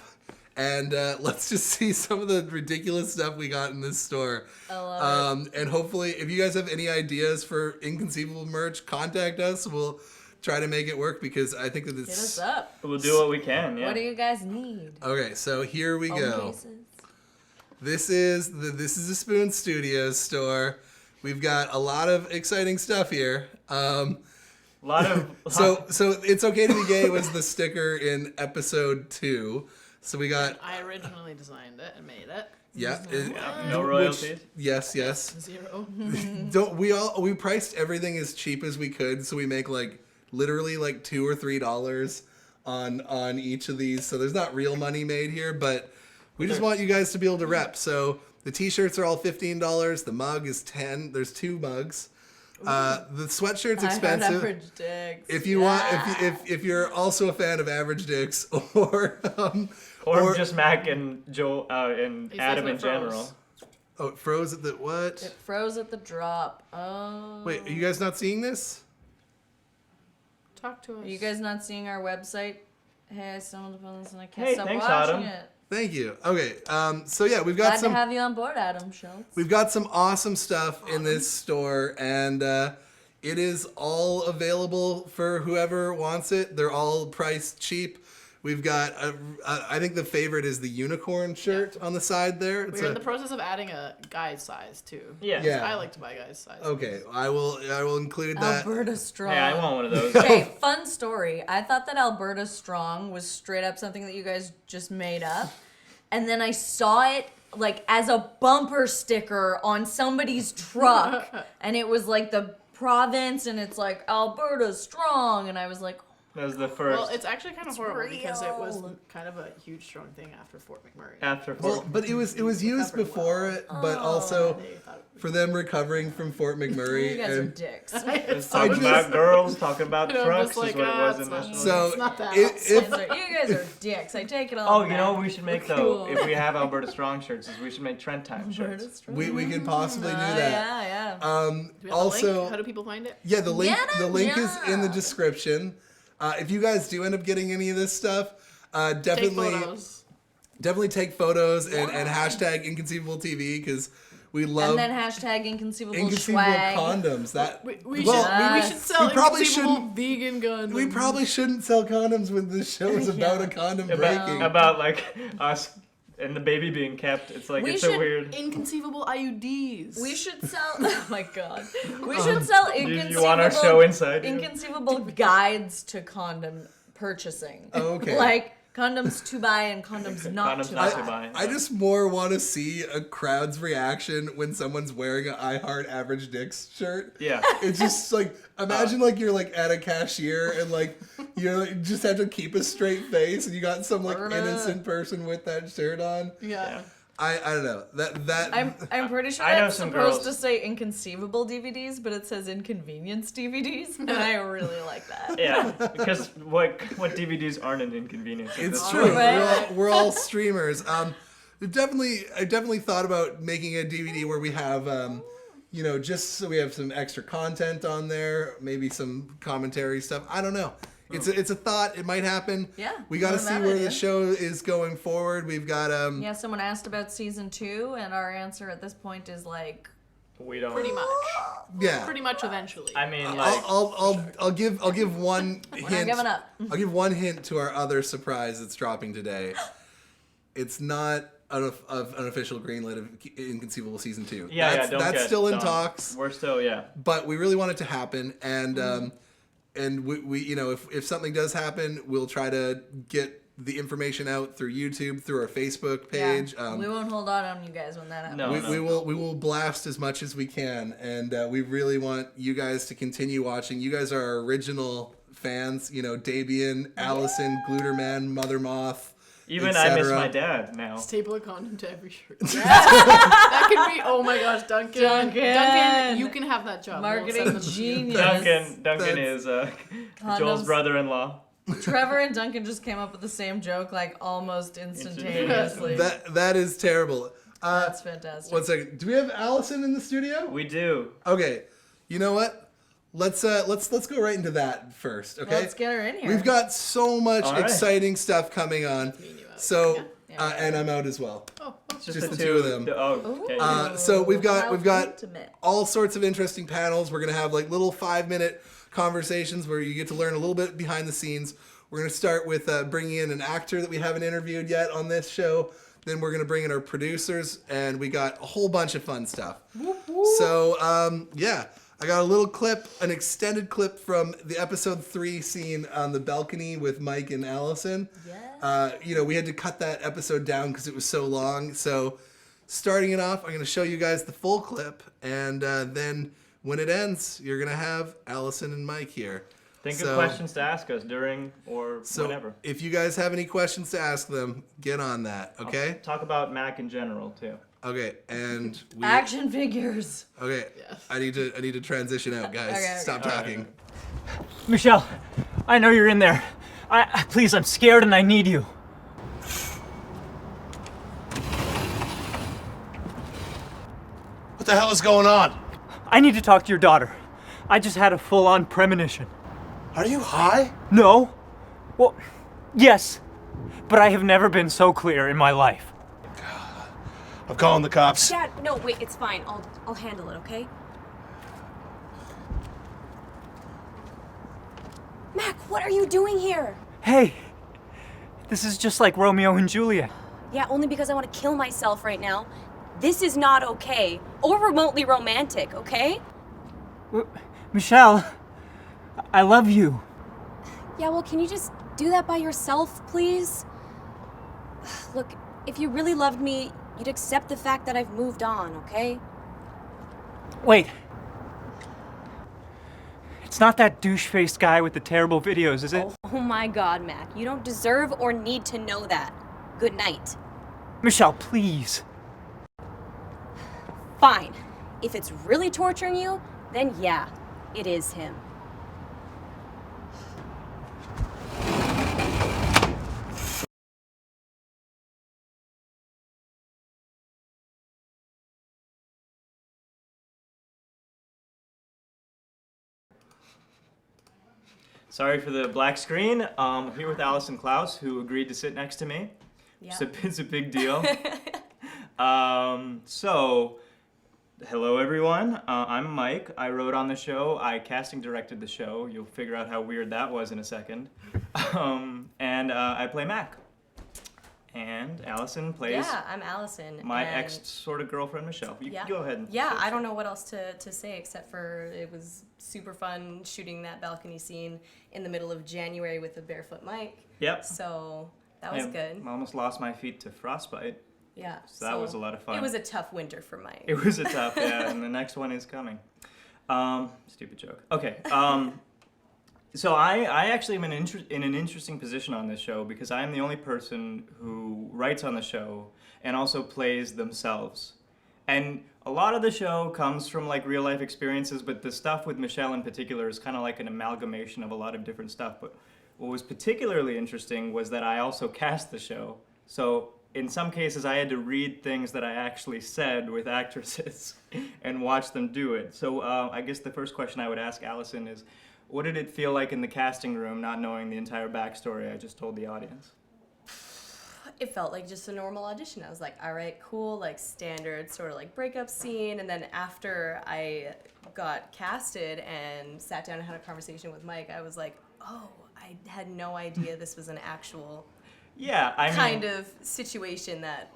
C: And let's just see some of the ridiculous stuff we got in this store.
E: I love
C: And hopefully, if you guys have any ideas for Inconceivable merch, contact us. We'll try to make it work because I think that
E: Hit us
C: it's...
E: up.
D: We'll do what we can. Yeah.
E: What do you guys need?
C: Okay, so here we
E: Phone
C: go.
E: cases?
C: This is a Spoon Studios store. We've got a lot of exciting stuff here.
D: So
C: So It's Okay to Be Gay was the sticker in episode 2. So we got
F: I originally designed it and made it.
D: no royalties.
C: Yes.
F: 0.
C: We priced everything as cheap as we could, so we make literally $2 or $3 on each of these. So there's not real money made here, but we just want you guys to be able to rep. So the t-shirts are all $15. The mug is $10. There's 2 mugs. The sweatshirt's expensive.
E: Average dicks.
C: If you want, if you're also a fan of Average Dicks or
D: just Mack and Joel and
F: He
D: Adam
F: says
D: in
F: it
D: general.
F: froze.
C: Oh, it froze at the what?
E: It froze at the drop. Oh.
C: Wait, are you guys not seeing this?
F: Talk to us.
E: Are you guys not seeing our website? Hey, I stumbled upon this and I can't
D: Hey,
E: stop
D: thanks,
E: watching
D: Adam.
E: it.
C: Thank you. Okay, so yeah, we've got
E: Glad
C: some.
E: to have you on board, Adam Schultz.
C: We've got some awesome stuff in this store, and it is all available for whoever wants it. They're all priced cheap. We've got, I think the favorite is the unicorn shirt on the side there. It's
F: We're in the process of adding a guy's size too.
D: Yeah.
C: Yeah.
F: I like to buy guy's size.
C: Okay, I will include that.
E: Alberta Strong.
D: Yeah, I want one of those.
E: Okay, fun story. I thought that Alberta Strong was straight up something that you guys just made up. And then I saw it as a bumper sticker on somebody's truck. And it was the province and it's Alberta Strong. And I was like,
D: That was the first.
F: Well, it's actually kind of horrible because it was kind of a huge strong thing after Fort McMurray.
C: Well, but it was used before it, but also
F: They thought
C: for them recovering from Fort McMurray.
E: you guys are
C: and
E: dicks.
D: It's talking about girls, talking about
F: You know,
D: trucks
F: just like,
D: is what it was
F: it's not-
D: initially.
C: so
F: It's not that.
C: if
E: You guys are dicks. I take it all
D: Oh, you know what we should make though?
E: Cool.
D: If we have Alberta Strong shirts, is we should make Trent Time
E: Alberta
D: shirts.
E: Strong.
C: we could possibly do
E: Oh,
C: that.
E: yeah.
F: Do we have a
C: Also,
F: link? How do people find it?
C: yeah, the link
E: Get a
C: is in the
E: job.
C: description. If you guys do end up getting any of this stuff,
F: Take
C: definitely
F: photos.
C: take photos and hashtag Inconceivable TV because we love
E: And then hashtag inconceivable
C: Inconceivable
E: swag.
C: condoms. That
F: We
C: well,
F: should sell
C: we probably
F: inconceivable
C: shouldn't-
F: vegan guns.
C: we probably shouldn't sell condoms when this show is about a condom breaking.
D: About us and the baby being kept. It's
E: We
D: it's
E: should
D: a weird.
F: Inconceivable IUDs.
E: We should sell. Oh my god. We should sell inconceivable.
D: You want our show inside? you?
E: Inconceivable guides to condom purchasing.
C: Okay.
E: Condoms to buy and condoms not
D: Condoms
E: to
D: not
E: buy.
D: to buy.
C: I just more want to see a crowd's reaction when someone's wearing an I Heart Average Dicks shirt.
D: Yeah.
C: It's just imagine you're at a cashier and you just have to keep a straight face and you got some innocent person with that shirt on.
F: Yeah.
C: I don't know that
E: I'm pretty sure
D: I know
E: that's
D: some
E: supposed
D: girls-
E: to say inconceivable DVDs, but it says inconvenience DVDs, and I really like that.
D: Yeah, because what DVDs aren't an inconvenience? at
C: it's
D: this
C: true.
D: point.
E: Right.
C: We're all streamers. I definitely thought about making a DVD where we have just so we have some extra content on there, maybe some commentary stuff. I don't know. It's a thought. It might happen.
E: Yeah,
C: We got to
E: not a
C: see
E: bad
C: where
E: idea.
C: the show is going forward. We've got
E: Yeah, someone asked about season 2, and our answer at this point is
D: We don't.
F: Pretty much.
C: yeah.
F: Pretty much eventually.
D: I mean,
C: I'll give one
E: we're not
C: hint.
E: giving up.
C: I'll give one hint to our other surprise that's dropping today. It's not an official greenlit of Inconceivable season 2. That's still in talks.
D: We're still
C: But we really want it to happen, and we if something does happen, we'll try to get the information out through YouTube, through our Facebook page.
E: Yeah, we won't hold on you guys when that happens.
D: No.
C: We will blast as much as we can, and we really want you guys to continue watching. You guys are our original fans. Dabian, Allison, Gluterman, Mother Moth.
D: even I miss
C: etc.
D: my dad now.
F: Staple a condom to every shirt. That could be. Oh my gosh, Duncan. Duncan, you can have that job. We'll send
E: Marketing
F: them to you.
E: genius.
D: Duncan is Joel's
E: Condoms.
D: brother-in-law.
E: Trevor and Duncan just came up with the same joke almost instantaneously.
C: That is terrible.
E: That's fantastic.
C: 1 second. Do we have Allison in the studio?
D: We do.
C: Okay. You know what? Let's go right into that first. Okay.
E: Let's get her in here.
C: We've got so much
D: All right.
C: exciting stuff coming on. So,
E: Yeah.
C: and I'm out as well.
D: It's
C: Just the two of them.
D: Okay.
C: So we've got
E: Intimate.
C: all sorts of interesting panels. We're gonna have little 5-minute conversations where you get to learn a little bit behind the scenes. We're gonna start with bringing in an actor that we haven't interviewed yet on this show. Then we're going to bring in our producers, and we got a whole bunch of fun stuff. So, yeah, I got a little clip, an extended clip from the episode 3 scene on the balcony with Mike and Allisson.
E: Yeah.
C: We had to cut that episode down because it was so long. So, starting it off, I'm going to show you guys the full clip, and then when it ends, you're going to have Allisson and Mike here.
D: Think of questions to ask us during or whenever.
C: If you guys have any questions to ask them, get on that, okay?
D: I'll talk about Mack in general, too.
C: Okay, and
E: Action figures.
C: Okay,
F: Yes.
C: I need to transition out, guys.
E: Okay.
C: Stop talking.
I: Michelle, I know you're in there. Please, I'm scared and I need you.
J: What the hell is going on?
I: I need to talk to your daughter. I just had a full-on premonition.
J: Are you high?
I: No? Well, yes. But I have never been so clear in my life.
J: I'm calling the cops.
K: Dad, no, wait, it's fine. I'll handle it, okay? Mack, what are you doing here?
I: Hey, this is just like Romeo and Juliet.
K: Yeah, only because I want to kill myself right now. This is not okay. Or remotely romantic, okay?
I: Michelle, I love you.
K: Yeah, well, can you just do that by yourself, please? Look, if you really loved me, you'd accept the fact that I've moved on, okay?
I: Wait. It's not that douche-faced guy with the terrible videos, is it?
K: Oh my god, Mack. You don't deserve or need to know that. Good night.
I: Michelle, please.
K: Fine. If it's really torturing you, then yeah, it is him.
D: Sorry for the black screen. I'm here with Allisson Klause, who agreed to sit next to me.
E: Yeah.
D: It's a big deal. So, hello everyone. I'm Mike. I wrote on the show. I casting directed the show. You'll figure out how weird that was in a second. And I play Mack. And Allisson plays
E: I'm Allisson.
D: my
E: and
D: ex sort of girlfriend, Michelle. You
E: Yeah.
D: go ahead. And
E: Yeah, I don't know what else to say except for it was super fun shooting that balcony scene in the middle of January with a barefoot Mike.
D: Yep.
E: So that was good.
D: I almost lost my feet to frostbite.
E: Yeah.
D: So that was a lot of fun.
E: It was a tough winter for Mike.
D: It was a tough, yeah, and the next one is coming. Stupid joke. Okay. So I actually am in an interesting position on this show because I am the only person who writes on the show and also plays themselves. And a lot of the show comes from like real life experiences, but the stuff with Michelle in particular is kind of like an amalgamation of a lot of different stuff. But what was particularly interesting was that I also cast the show. So in some cases I had to read things that I actually said with actresses and watch them do it. So I guess the first question I would ask Allisson is, what did it feel like in the casting room, not knowing the entire backstory I just told the audience?
E: It felt like just a normal audition. I was like, all right, cool, like standard sort of like breakup scene. And then after I got casted and sat down and had a conversation with Mike, I was like, oh, I had no idea this was an actual kind of situation that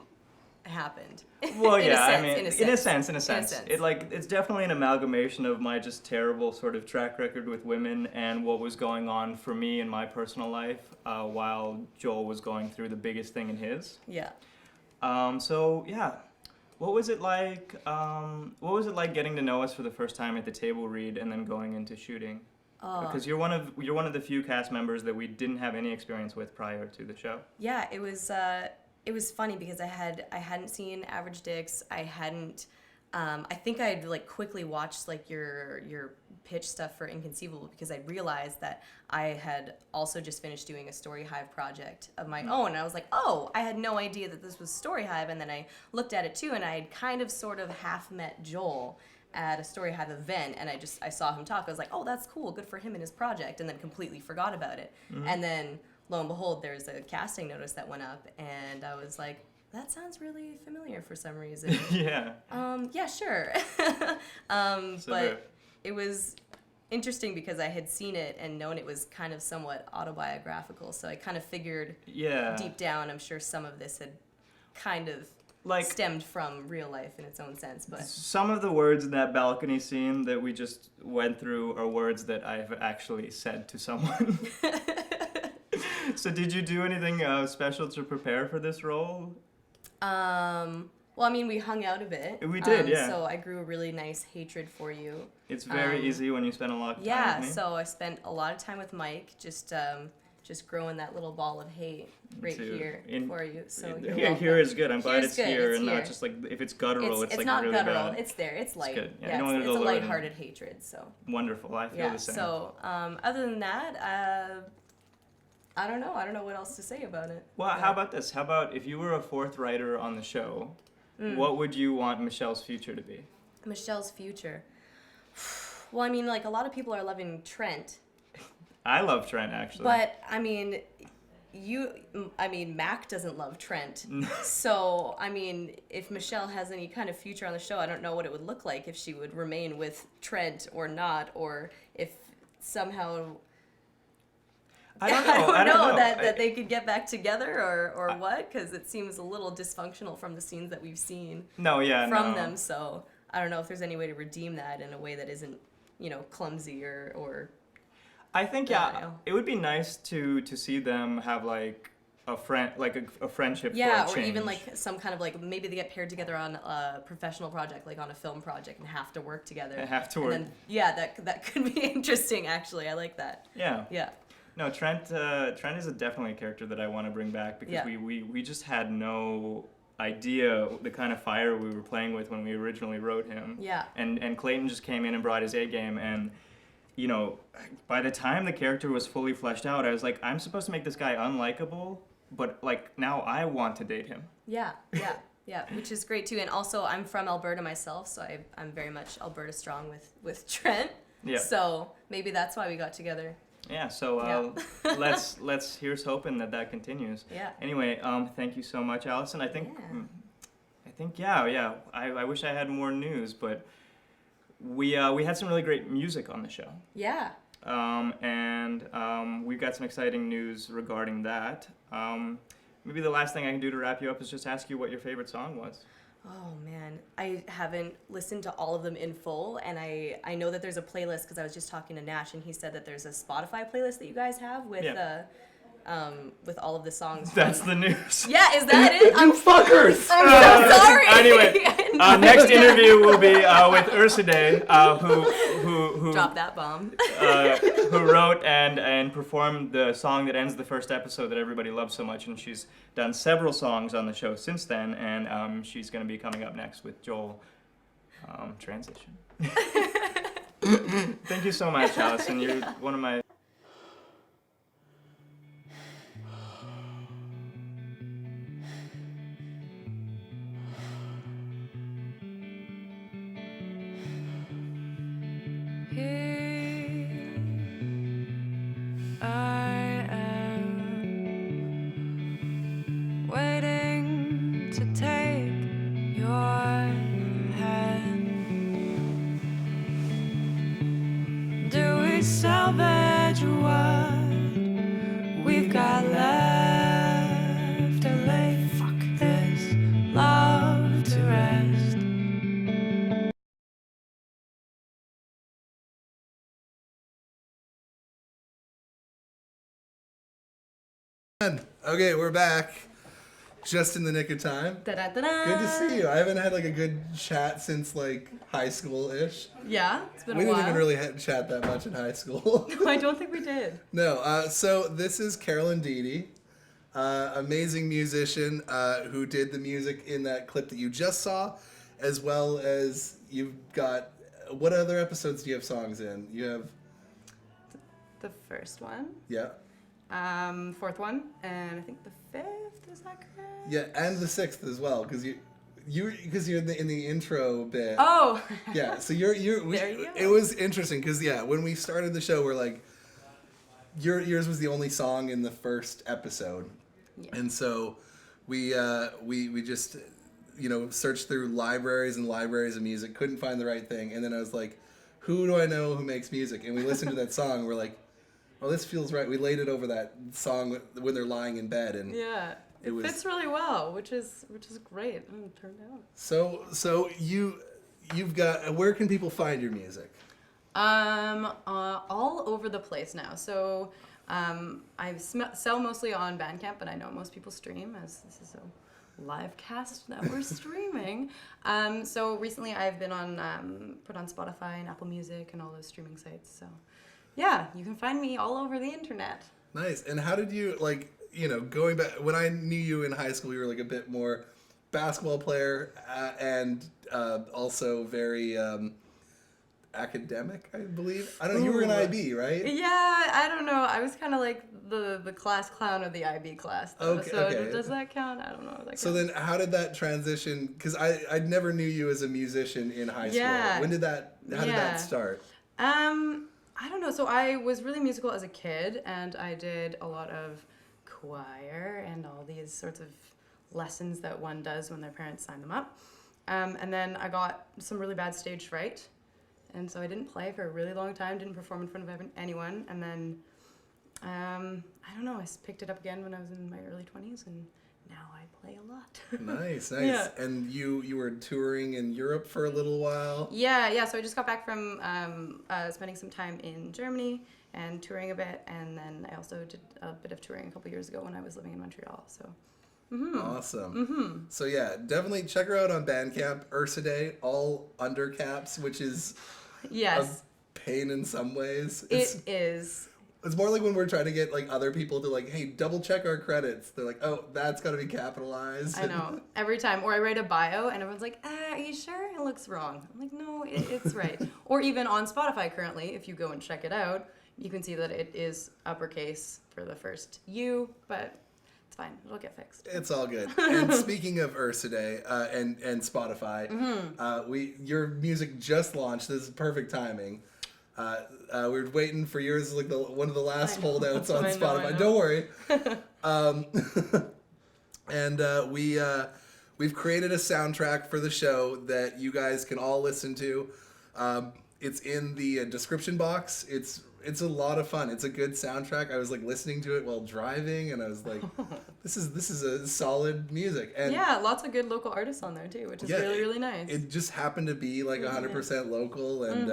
E: happened.
D: Well,
E: in
D: a sense. It's definitely an amalgamation of my just terrible sort of track record with women and what was going on for me in my personal life while Joel was going through the biggest thing in his.
E: Yeah.
D: What was it like? What was it like getting to know us for the first time at the table read and then going into shooting? Because you're one of the few cast members that we didn't have any experience with prior to the show.
E: Yeah, it was funny because I hadn't seen Average Dicks. I hadn't. I think I'd like quickly watched like your pitch stuff for Inconceivable because I realized that I had also just finished doing a Story Hive project of my own. And I was like, oh, I had no idea that this was Story Hive. And then I looked at it too, and I had kind of sort of half met Joel at a Story Hive event, and I saw him talk. I was like, oh, that's cool, good for him and his project, and then completely forgot about it. Mm-hmm. And then lo and behold, there's a casting notice that went up, and I was like, that sounds really familiar for some reason.
D: Yeah.
E: Yeah, sure. But it was interesting because I had seen it and known it was kind of somewhat autobiographical, so I kind of figured deep down, I'm sure some of this had
L: kind of
D: Like-
L: stemmed from real life in its own sense, but
D: Some of the words in that balcony scene that we just went through are words that I've actually said to someone. So did you do anything special to prepare for this role?
L: well, I mean, we hung out a bit.
D: We did, yeah.
L: So I grew a really nice hatred for you.
D: It's very easy when you spend a lot of time
L: Yeah,
D: with me.
L: so I spent a lot of time with Mike, just growing that little ball of hate right here for you. So
D: Here is good. I'm glad
L: Here's
D: it's
L: good.
D: here
L: It's
D: and
L: here.
D: not just like if it's guttural, it's like
L: not
D: really
L: guttural.
D: bad.
L: It's there. It's light.
D: good. Yeah, you
L: Yeah,
D: don't wanna
L: it's
D: go
L: a
D: lower than-
L: lighthearted hatred. So
D: Wonderful. I feel
L: yeah.
D: the same.
L: So other than that, I don't know. I don't know what else to say about it.
D: Well, how about this? How about if you were a fourth writer on the show, what would you want Michelle's future to be?
L: Michelle's future. Well, I mean, like a lot of people are loving Trent,
D: I love Trent, actually.
L: but I mean, Mack doesn't love Trent. So, I mean, if Michelle has any kind of future on the show, I don't know what it would look like if she would remain with Trent or not, or if somehow
D: I don't know.
L: I don't know that they could get back together or what, because it seems a little dysfunctional from the scenes that we've seen from them. So I don't know if there's any way to redeem that in a way that isn't, clumsy or.
D: I think it would be nice to see them have like a friend, like a friendship.
L: Yeah,
D: for a
L: or even
D: change.
L: like some kind of like maybe they get paired together on a professional project, like on a film project, and have to work together.
D: They have to
L: And
D: work.
L: then, that could be interesting. Actually, I like that.
D: Yeah.
L: Yeah.
D: No, Trent is definitely a character that I want to bring back because we just had no idea the kind of fire we were playing with when we originally wrote him.
L: Yeah.
D: And Clayton just came in and brought his A game, and by the time the character was fully fleshed out, I was like, I'm supposed to make this guy unlikable, but like now I want to date him.
L: Yeah, which is great too. And also, I'm from Alberta myself, so I'm very much Alberta strong with Trent.
D: Yeah.
L: So maybe that's why we got together.
D: Yeah, so here's hoping that continues.
L: Yeah.
D: Anyway, thank you so much, Allisson. I think I wish I had more news, but we had some really great music on the show.
L: Yeah.
D: And we've got some exciting news regarding that. Maybe the last thing I can do to wrap you up is just ask you what your favorite song was.
L: Oh man, I haven't listened to all of them in full, and I know that there's a playlist because I was just talking to Nash, and he said that there's a Spotify playlist that you guys have with all of the songs.
D: That's the news.
L: Yeah, is that it?
C: You fuckers!
L: I'm so sorry.
D: Anyway, next interview will be with Urside, who
L: dropped that bomb.
D: Who wrote and performed the song that ends the first episode that everybody loves so much, and she's done several songs on the show since then, and she's going to be coming up next with Joel. Transition. Thank you so much, Allisson. You're one of my...
M: I am waiting to take your hand. Do we salvage what we've got left, or lay this love to rest?
C: Okay, we're back. Just in the nick of time.
L: Da-da-da-da.
C: Good to see you. I haven't had like a good chat since like high school-ish.
L: Yeah, it's been
C: We
L: a while.
C: didn't even really chat that much in high school.
L: No, I don't think we did.
C: No, so this is Carolyn Deedy, amazing musician who did the music in that clip that you just saw, as well as you've got, what other episodes do you have songs in? You have...
N: The first one.
C: Yeah.
N: Fourth one, and I think the fifth, is that correct?
C: Yeah, and the sixth as well, because you're in the intro bit.
N: Oh.
C: Yeah, so there you go. It was interesting because when we started the show, we're like, yours was the only song in the first episode, and so we just searched through libraries and libraries of music, couldn't find the right thing, and then I was like, who do I know who makes music? And we listened to that song, and we're like, well, this feels right. We laid it over that song when they're lying in bed, and
N: It fits really well, which is great. It turned out.
C: So you've got, where can people find your music?
N: All over the place now. So I sell mostly on Bandcamp, but I know most people stream, as this is a live cast that we're streaming. So recently I've been put on Spotify and Apple Music and all those streaming sites. So yeah, you can find me all over the internet.
C: Nice. And how did you, like, going back, when I knew you in high school, you were like a bit more basketball player and also very academic, I believe. I don't know, you were in IB, right?
N: Yeah, I don't know. I was kind of like the class clown of the IB class, though. Okay. Does that count? I don't know if that counts.
C: So then how did that transition, because I never knew you as a musician in high school. How did that start?
N: I don't know. So I was really musical as a kid, and I did a lot of choir and all these sorts of lessons that one does when their parents sign them up. And then I got some really bad stage fright, and so I didn't play for a really long time, didn't perform in front of anyone, and then, I don't know, I picked it up again when I was in my early 20s, and now I play a lot.
C: Nice.
N: Yeah.
C: And you were touring in Europe for a little while?
N: Yeah, so I just got back from spending some time in Germany and touring a bit, and then I also did a bit of touring a couple years ago when I was living in Montreal, so... Mm-hmm.
C: Awesome.
N: Mm-hmm.
C: So yeah, definitely check her out on Bandcamp, Ursidae, all under caps, which is a pain in some ways.
N: It is.
C: It's more like when we're trying to get like other people to like, hey, double check our credits. They're like, oh, that's got to be capitalized.
N: I know. Every time. Or I write a bio and everyone's like, are you sure? It looks wrong. I'm like, no, it's right. Or even on Spotify currently, if you go and check it out, you can see that it is uppercase for the first U, but... it's fine. It'll get fixed.
C: It's all good. And speaking of Ursidae and Spotify, your music just launched. This is perfect timing. We're waiting for yours, like one of the last holdouts on Spotify. I know. Don't worry. And we've created a soundtrack for the show that you guys can all listen to. It's in the description box. It's a lot of fun. It's a good soundtrack. I was like listening to it while driving, and I was like, "This is a solid music." And
N: yeah, lots of good local artists on there too, which is really really nice.
C: It just happened to be like 100% local, and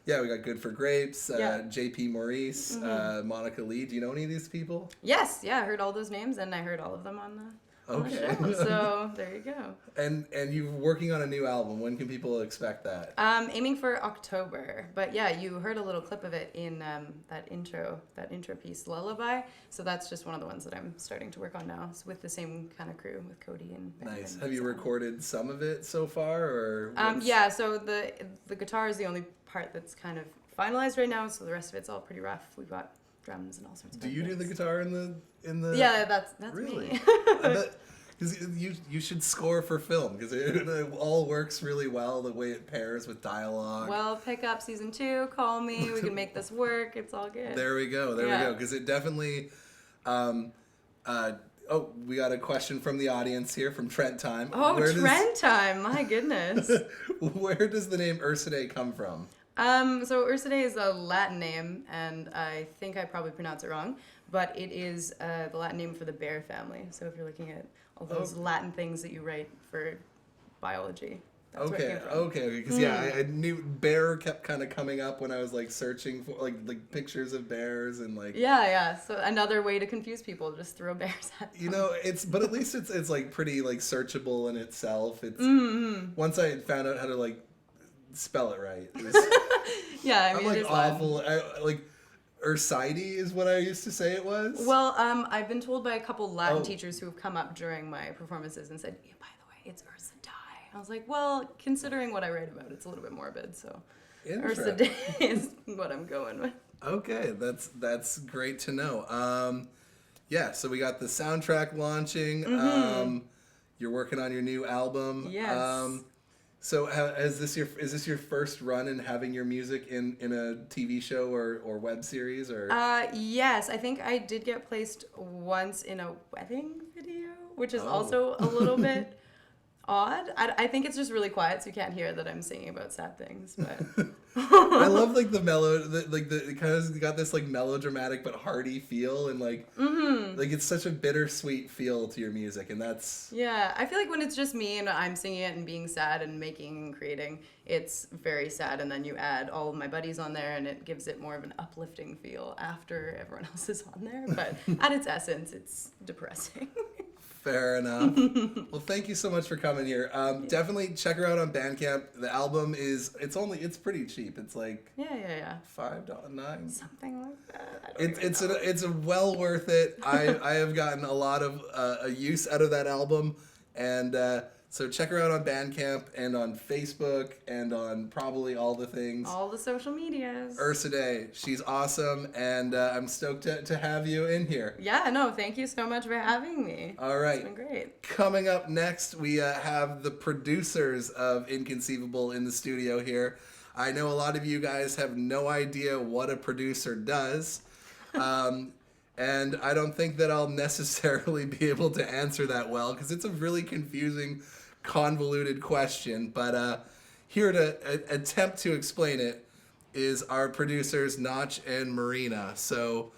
C: we got Good for Grapes, JP Maurice, Monica Lee. Do you know any of these people?
N: Yes, I heard all those names, and I heard all of them on the show. So there you go.
C: And you're working on a new album. When can people expect that?
N: Aiming for October. But yeah, you heard a little clip of it in that intro piece, Lullaby. So that's just one of the ones that I'm starting to work on now. It's with the same kind of crew, with Cody and Ben.
C: Nice. Have you recorded some of it so far, or?
N: Yeah. So the guitar is the only part that's kind of finalized right now. So the rest of it's all pretty rough. We've got drums and all sorts of.
C: Do you do the guitar in the?
N: Yeah, that's
C: really?
N: me.
C: I bet, because you should score for film, because it all works really well the way it pairs with dialogue.
N: Well, pick up season 2. Call me. We can make this work. It's all good.
C: There we go. We go. Because it definitely. We got a question from the audience here from Trent Time.
N: Oh, Trent Time! My goodness.
C: Where does the name Ursidae come from?
N: So Ursidae is a Latin name, and I think I probably pronounce it wrong, but it is the Latin name for the bear family. So if you're looking at all those Latin things that you write for biology, that's where it came from.
C: Okay, because I knew bear kept kind of coming up when I was like searching for like pictures of bears and like.
N: Yeah. So another way to confuse people, just throw bears at them.
C: But at least it's like pretty like searchable in itself. It's once I found out how to like spell it right. It was,
N: I'm
C: like awful. Ursidae is what I used to say it was.
N: Well, I've been told by a couple Latin teachers who have come up during my performances and said, by the way, it's Ursidae. I was like, well, considering what I write about, it's a little bit morbid, so Ursidae is what I'm going with.
C: Okay, that's great to know. So we got the soundtrack launching. You're working on your new album.
N: Yes.
C: So is this your first run in having your music in a TV show or web series or?
N: Yes, I think I did get placed once in a wedding video, which is also a little bit odd. I think it's just really quiet, so you can't hear that I'm singing about sad things. But
C: I love like the mellow, it kind of got this like melodramatic but hearty feel, and like like it's such a bittersweet feel to your music, and that's
N: yeah. I feel like when it's just me and I'm singing it and being sad and making and creating, it's very sad, and then you add all of my buddies on there, and it gives it more of an uplifting feel after everyone else is on there. But at its essence, it's depressing.
C: Fair enough. Well, thank you so much for coming here. Definitely check her out on Bandcamp. The album it's pretty cheap. It's like
N: yeah.
C: $5.9
N: something like that.
C: It's a well worth it. I have gotten a lot of a use out of that album, and so check her out on Bandcamp and on Facebook and on probably all the things.
N: All the social medias.
C: Ursaday, she's awesome, and I'm stoked to have you in here.
N: Yeah, no, thank you so much for having me.
C: All right.
N: It's been great.
C: Coming up next, we have the producers of Inconceivable in the studio here. I know a lot of you guys have no idea what a producer does. And I don't think that I'll necessarily be able to answer that well, because it's a really confusing, convoluted question. But here to attempt to explain it is our producers, Notch and Marina. So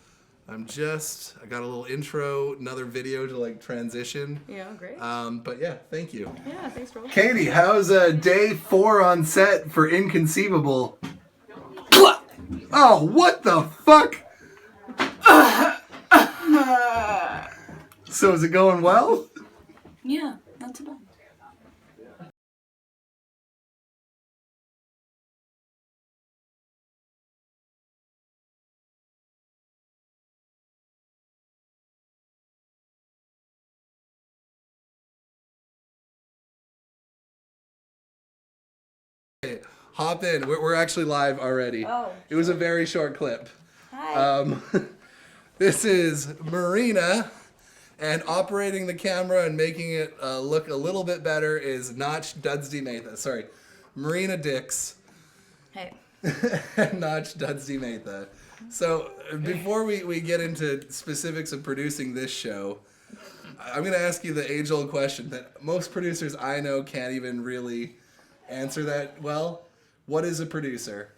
C: I got a little intro, another video to like transition.
N: Yeah, great.
C: But yeah, thank you.
N: Yeah, thanks for watching.
C: Katie, how's day 4 on set for Inconceivable? Oh, what the fuck? So is it going well?
K: Yeah, not too bad.
C: Okay, hop in. We're actually live already.
E: Oh,
C: it was a very short clip.
E: Hi.
C: This is Marina, and operating the camera and making it look a little bit better is Notch Dudsdy Matha. Sorry, Marina Dix.
E: Hey.
C: And Notch Dudsdy Matha. So before we get into specifics of producing this show, I'm going to ask you the age-old question that most producers I know can't even really answer that well. What is a producer?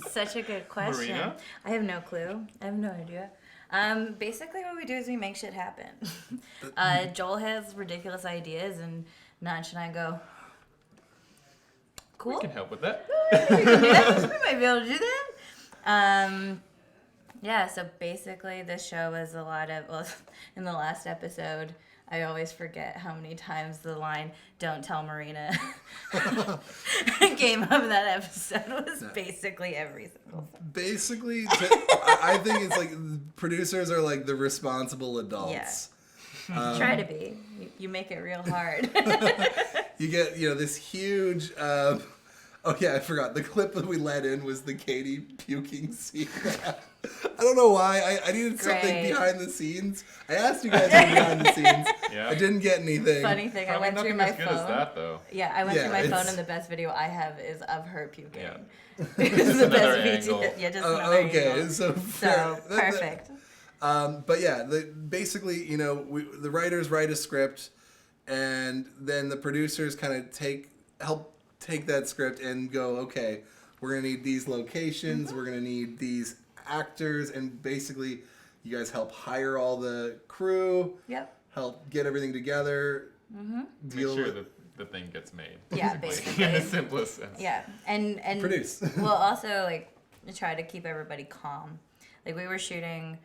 O: Such a good question.
D: Marina?
O: I have no clue. I have no idea. Basically what we do is we make shit happen. Joel has ridiculous ideas and Notch and I go, cool.
D: We can help with that.
O: We can do that. We might be able to do that. Yeah, so basically this show is a lot of, well, in the last episode, I always forget how many times the line "Don't tell Marina" came up in that episode. It was basically every single thing.
C: Basically, I think it's like producers are like the responsible adults.
O: Yeah. Try to be. You make it real hard.
C: You get, this huge... oh yeah, I forgot. The clip that we let in was the Katie puking scene. I don't know why. I needed something behind the scenes. I asked you guys for behind the scenes.
D: Yeah.
C: I didn't get anything.
O: Funny thing,
D: Probably
O: I went through my phone.
D: As that, though.
O: Yeah, I went through my phone, and the best video I have is of her puking.
D: Yeah.
O: It's the
D: another
O: best
D: angle.
O: video. Yeah, just another angle.
C: So
O: perfect.
C: But yeah, basically, the writers write a script, and then the producers kind of help take that script and go, okay, we're gonna need these locations, we're gonna need these actors, and basically, you guys help hire all the crew.
O: Yep.
C: Help get everything together.
D: Make sure that the thing gets made.
O: Yeah, basically.
D: In the simplest sense.
O: Yeah, and
C: produce.
O: We'll also try to keep everybody calm. Like we were shooting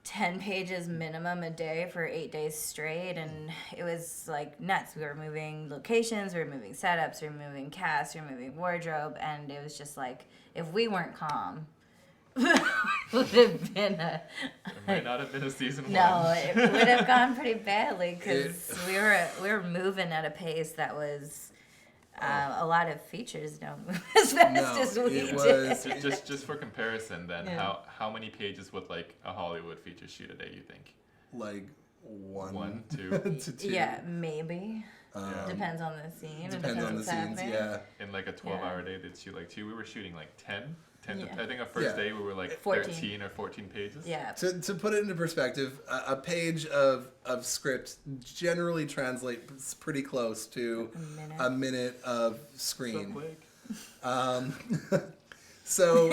O: 10 pages minimum a day for 8 days straight, and it was nuts. We were moving locations, we were moving setups, we were moving cast, we were moving wardrobe, and it was just if we weren't calm, it would have been
D: It might not have been a season 1.
O: No, it would have gone pretty badly because we were moving at a pace that was a lot of features don't move as fast as we did.
D: Just for comparison, then, how many pages would a Hollywood feature shoot a day? You think?
C: One,
D: 2
C: to 2.
O: Yeah, maybe. Depends on the scene.
C: Depends on the scenes. Yeah.
D: In a 12-hour day, they'd shoot 2. We were shooting 10.
P: I think our first day we were like 13 or 14 pages.
O: Yeah.
C: To put it into perspective, a page of script generally translates pretty close to a minute of screen. So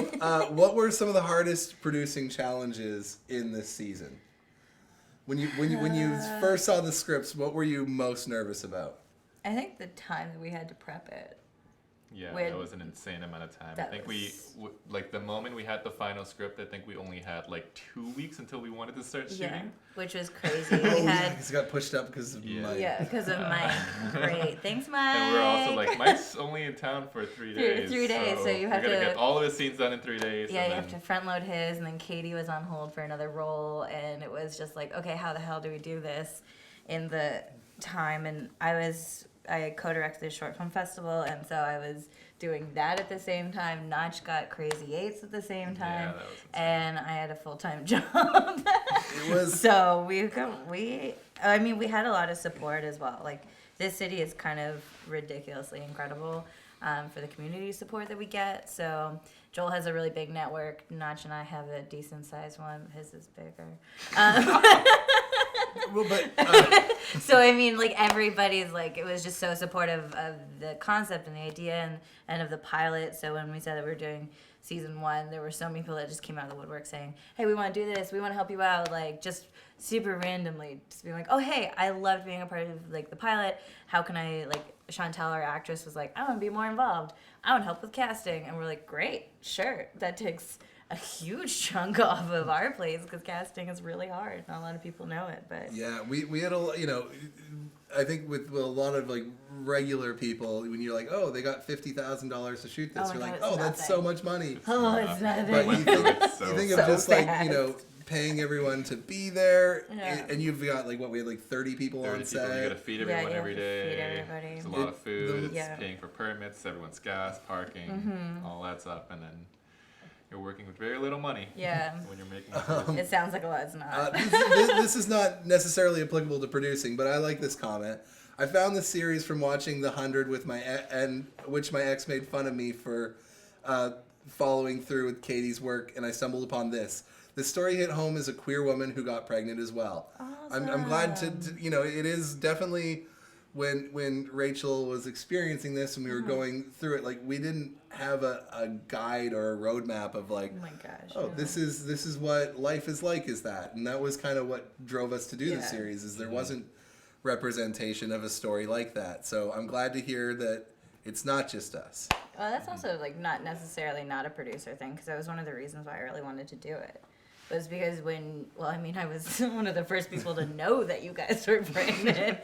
C: what were some of the hardest producing challenges in this season? When you first saw the scripts, what were you most nervous about?
O: I think the time that we had to prep it.
P: Yeah, that was an insane amount of time. I think like the moment we had the final script, I think we only had like 2 weeks until we wanted to start shooting.
O: Yeah, which was crazy. We had
C: it got pushed up because of Mike.
O: Yeah, because of Mike. Great, thanks, Mike.
P: And we're also like, Mike's only in town for 3 days.
O: 3 days, so you have to
P: get all of his scenes done in 3 days.
O: Yeah, you have to front load his, and then Katie was on hold for another role, and it was just like, okay, how the hell do we do this in the time? And I co-directed the short film festival, and so I was doing that at the same time. Notch got Crazy Eights at the same time, and I had a full-time job.
C: It was
O: so we had a lot of support as well. Like, this city is kind of ridiculously incredible for the community support that we get. So Joel has a really big network. Notch and I have a decent-sized one. His is bigger.
C: Well, but,
O: so I mean, like, everybody's like, it was just so supportive of the concept and the idea and of the pilot. So when we said that we were doing season 1, there were so many people that just came out of the woodwork saying, hey, we want to do this, we want to help you out, like, just super randomly, just being like, oh, hey, I loved being a part of, like, the pilot. How can I, like, Chantal, our actress, was like, I want to be more involved. I want to help with casting. And we're like, great, sure. That takes a huge chunk off of our plates because casting is really hard. Not a lot of people know it, but
C: yeah, we had I think with a lot of like regular people, when you're like, oh, they got $50,000 to shoot this, you're like, oh, that's so much money.
O: Oh, it's nothing.
C: But you think of just like paying everyone to be there, and you've got like what we had like 30 people on set.
P: You gotta feed everyone every day.
O: Feed everybody.
P: It's a lot of food. It's paying for permits, everyone's gas, parking, all that's up, and then you're working with very little money.
O: Yeah.
P: When you're making
O: it sounds like a lot. It's not.
C: This is not necessarily applicable to producing, but I like this comment. I found this series from watching The 100 with which my ex made fun of me for following through with Katie's work, and I stumbled upon this. The story hit home as a queer woman who got pregnant as well.
O: Awesome.
C: I'm glad to it is definitely when Rachel was experiencing this and we were going through it, like, we didn't have a guide or a roadmap of like,
O: oh my gosh,
C: this is what life is like, is that, and that was kind of what drove us to do the series, is there wasn't representation of a story like that. So I'm glad to hear that it's not just us.
O: Well, that's also like not necessarily not a producer thing, because that was one of the reasons why I really wanted to do it. Was because I was one of the first people to know that you guys were pregnant,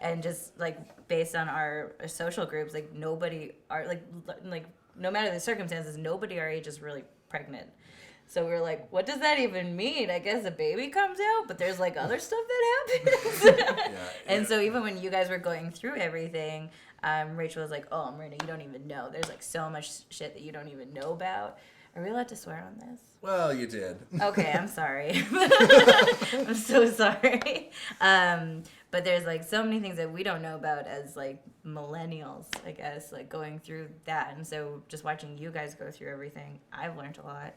O: and just like based on our social groups, like nobody like no matter the circumstances, nobody our age is really pregnant. So we were like, what does that even mean? I guess a baby comes out, but there's like other stuff that happens. And so even when you guys were going through everything, Rachel was like, oh, Marina, you don't even know. There's like so much shit that you don't even know about. Are we allowed to swear on this?
C: Well, you did.
O: Okay, I'm sorry. I'm so sorry. But there's like so many things that we don't know about as like millennials, I guess, like going through that. And so just watching you guys go through everything, I've learned a lot.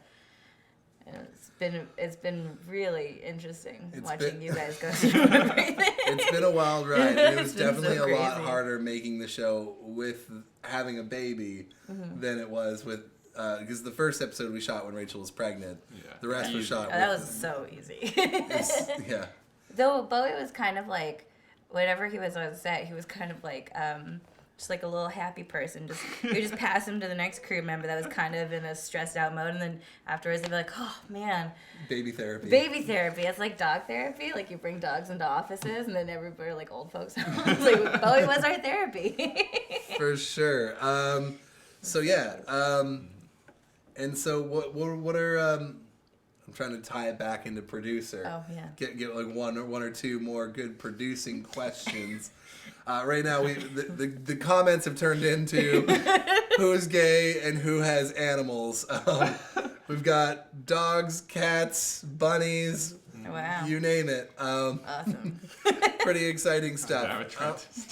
O: And it's been really interesting watching you guys go through everything.
C: It's been a wild ride. And it was definitely
O: so
C: a lot harder making the show with having a baby than it was with. Because the first episode we shot when Rachel was pregnant. Yeah. The rest was shot.
O: That was so easy.
C: Yeah.
O: Though Bowie was kind of like, whenever he was on set, he was kind of like, just like a little happy person. You just pass him to the next crew member that was kind of in a stressed out mode, and then afterwards they'd be like, oh man.
C: Baby therapy.
O: It's like dog therapy. Like you bring dogs into offices, and then everybody, like old folks, like Bowie was our therapy.
C: For sure. So yeah. And so what are I'm trying to tie it back into producer.
O: Oh yeah.
C: Get like one or two more good producing questions. Right now the comments have turned into who's gay and who has animals. We've got dogs, cats, bunnies.
O: Wow.
C: You name it.
O: Awesome.
C: Pretty exciting stuff.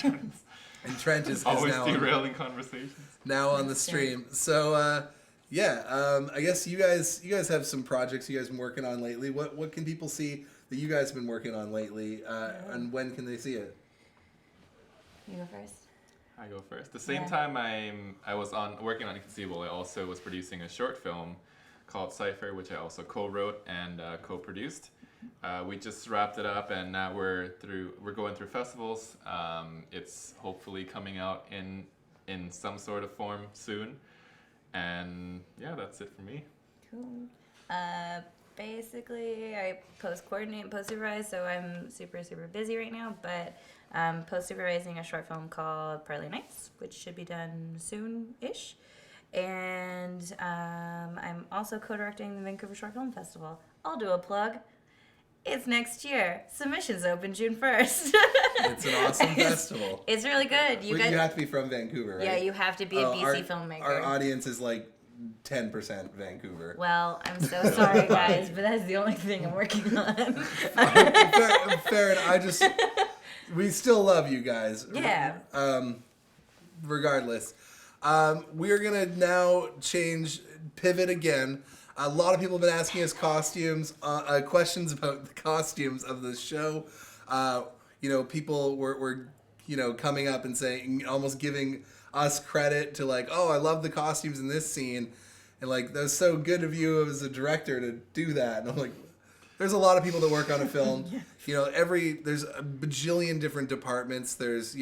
P: And Trent
C: is
P: always
C: now
P: derailing conversations.
C: now on the stream. So I guess you guys have some projects you guys been working on lately. What can people see that you guys have been working on lately, and when can they see it?
O: You go first.
P: I go first. The same time I was working on Inconceivable, I also was producing a short film called Cypher, which I also co-wrote and co-produced. We just wrapped it up, and now we're going through festivals. It's hopefully coming out in some sort of form soon, and yeah, that's it for me.
O: Cool. Basically, I post-coordinate and post-supervise, so I'm super busy right now, but post-supervising a short film called Pearly Nights, which should be done soon-ish. And I'm also co-directing the Vancouver Short Film Festival. I'll do a plug. It's next year. Submissions open June 1st.
C: It's an awesome festival.
O: It's really good.
C: You have to be from Vancouver, right?
O: Yeah, you have to be a BC filmmaker.
C: Our audience is like 10% Vancouver.
O: Well, I'm so sorry, guys, but that's the only thing I'm working on.
C: Fair enough. We still love you guys.
O: Yeah.
C: Regardless. We're going to now pivot again. A lot of people have been asking us questions about the costumes of the show. People were coming up and saying, almost giving us credit to like, oh, I love the costumes in this scene. And like, that's so good of you as a director to do that. And I'm like, there's a lot of people that work on a film. There's a bajillion different departments. There's,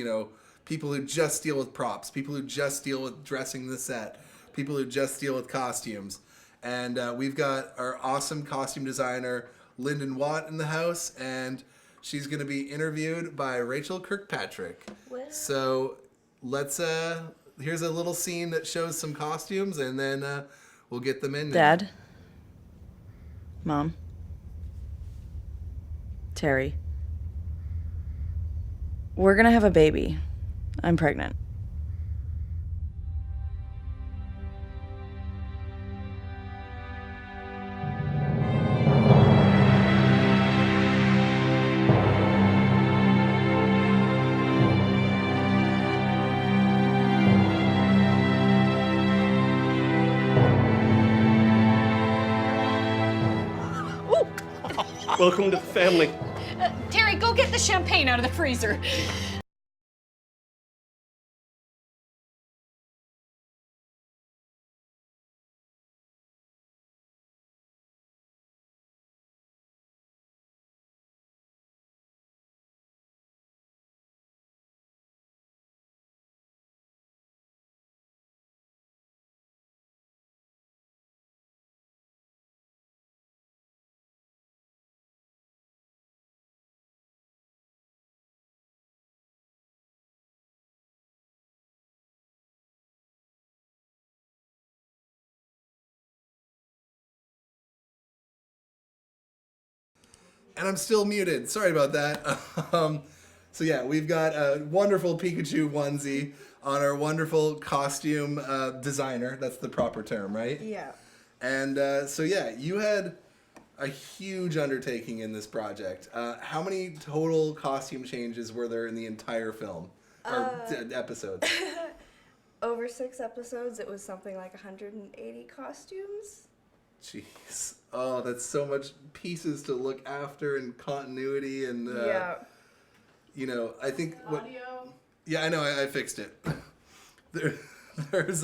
C: people who just deal with props, people who just deal with dressing the set, people who just deal with costumes. And we've got our awesome costume designer, Linden Watt, in the house, and she's going to be interviewed by Rachel Kirkpatrick. What? So here's a little scene that shows some costumes, and then we'll get them in.
Q: Dad? Mom? Terry? We're going to have a baby. I'm pregnant.
J: Welcome to the family.
R: Terry, go get the champagne out of the freezer.
C: And I'm still muted. Sorry about that. So yeah, we've got a wonderful Pikachu onesie on our wonderful costume designer. That's the proper term, right?
E: Yeah.
C: And you had a huge undertaking in this project. How many total costume changes were there in the entire film? Or episodes?
E: Over 6 episodes, it was something like 180 costumes.
C: Jeez. Oh, that's so much pieces to look after and continuity and
E: yeah.
C: I think
F: Audio.
C: Yeah, I know. I fixed it. There's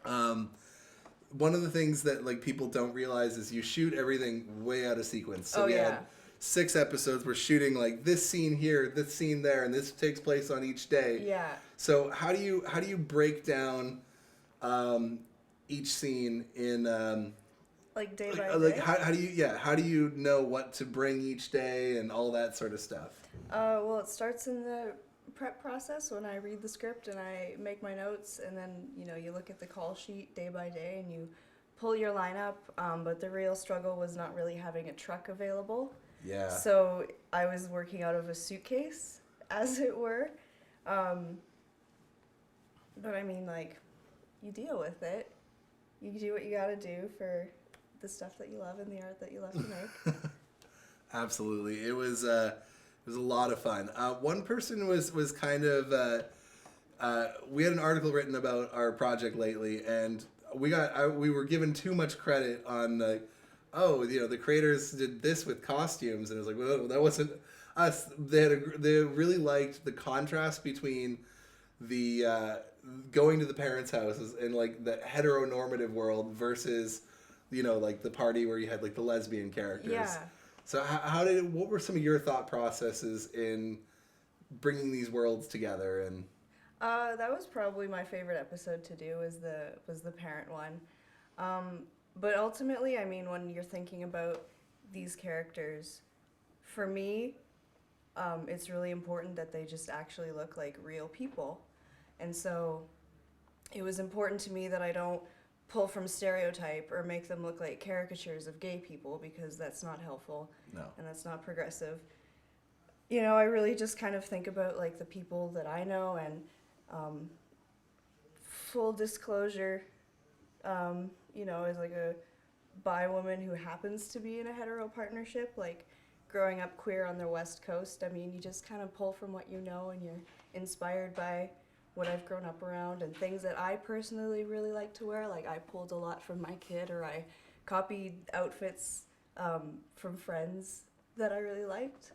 C: one of the things that like people don't realize is you shoot everything way out of sequence. So we had 6 episodes. We're shooting like this scene here, this scene there, and this takes place on each day.
E: Yeah.
C: So how do you break down each scene in
E: like day by
C: like
E: day?
C: how do you know what to bring each day and all that sort of stuff?
E: Well, it starts in the prep process when I read the script and I make my notes, and then you look at the call sheet day by day and you pull your lineup. But the real struggle was not really having a truck available.
C: Yeah.
E: So I was working out of a suitcase, as it were. But I mean, like, you deal with it. You do what you gotta do for the stuff that you love and the art that you love to make.
C: Absolutely. It was a lot of fun. One person was kind of we had an article written about our project lately, and we were given too much credit on the creators did this with costumes, and it was like, well, that wasn't us. They really liked the contrast between the going to the parents' houses and like the heteronormative world versus, like the party where you had like the lesbian characters.
Q: Yeah.
C: So what were some of your thought processes in bringing these worlds together? And
Q: that was probably my favorite episode to do, was the parent one. But ultimately, I mean, when you're thinking about these characters, for me, it's really important that they just actually look like real people. And so it was important to me that I don't pull from stereotype or make them look like caricatures of gay people, because that's not helpful.
C: No.
Q: And that's not progressive. I really just kind of think about like the people that I know, and full disclosure, as like a bi woman who happens to be in a hetero partnership, like growing up queer on the West Coast, I mean, you just kind of pull from what you know, and you're inspired by what I've grown up around and things that I personally really like to wear. Like I pulled a lot from my kid, or I copied outfits from friends that I really liked.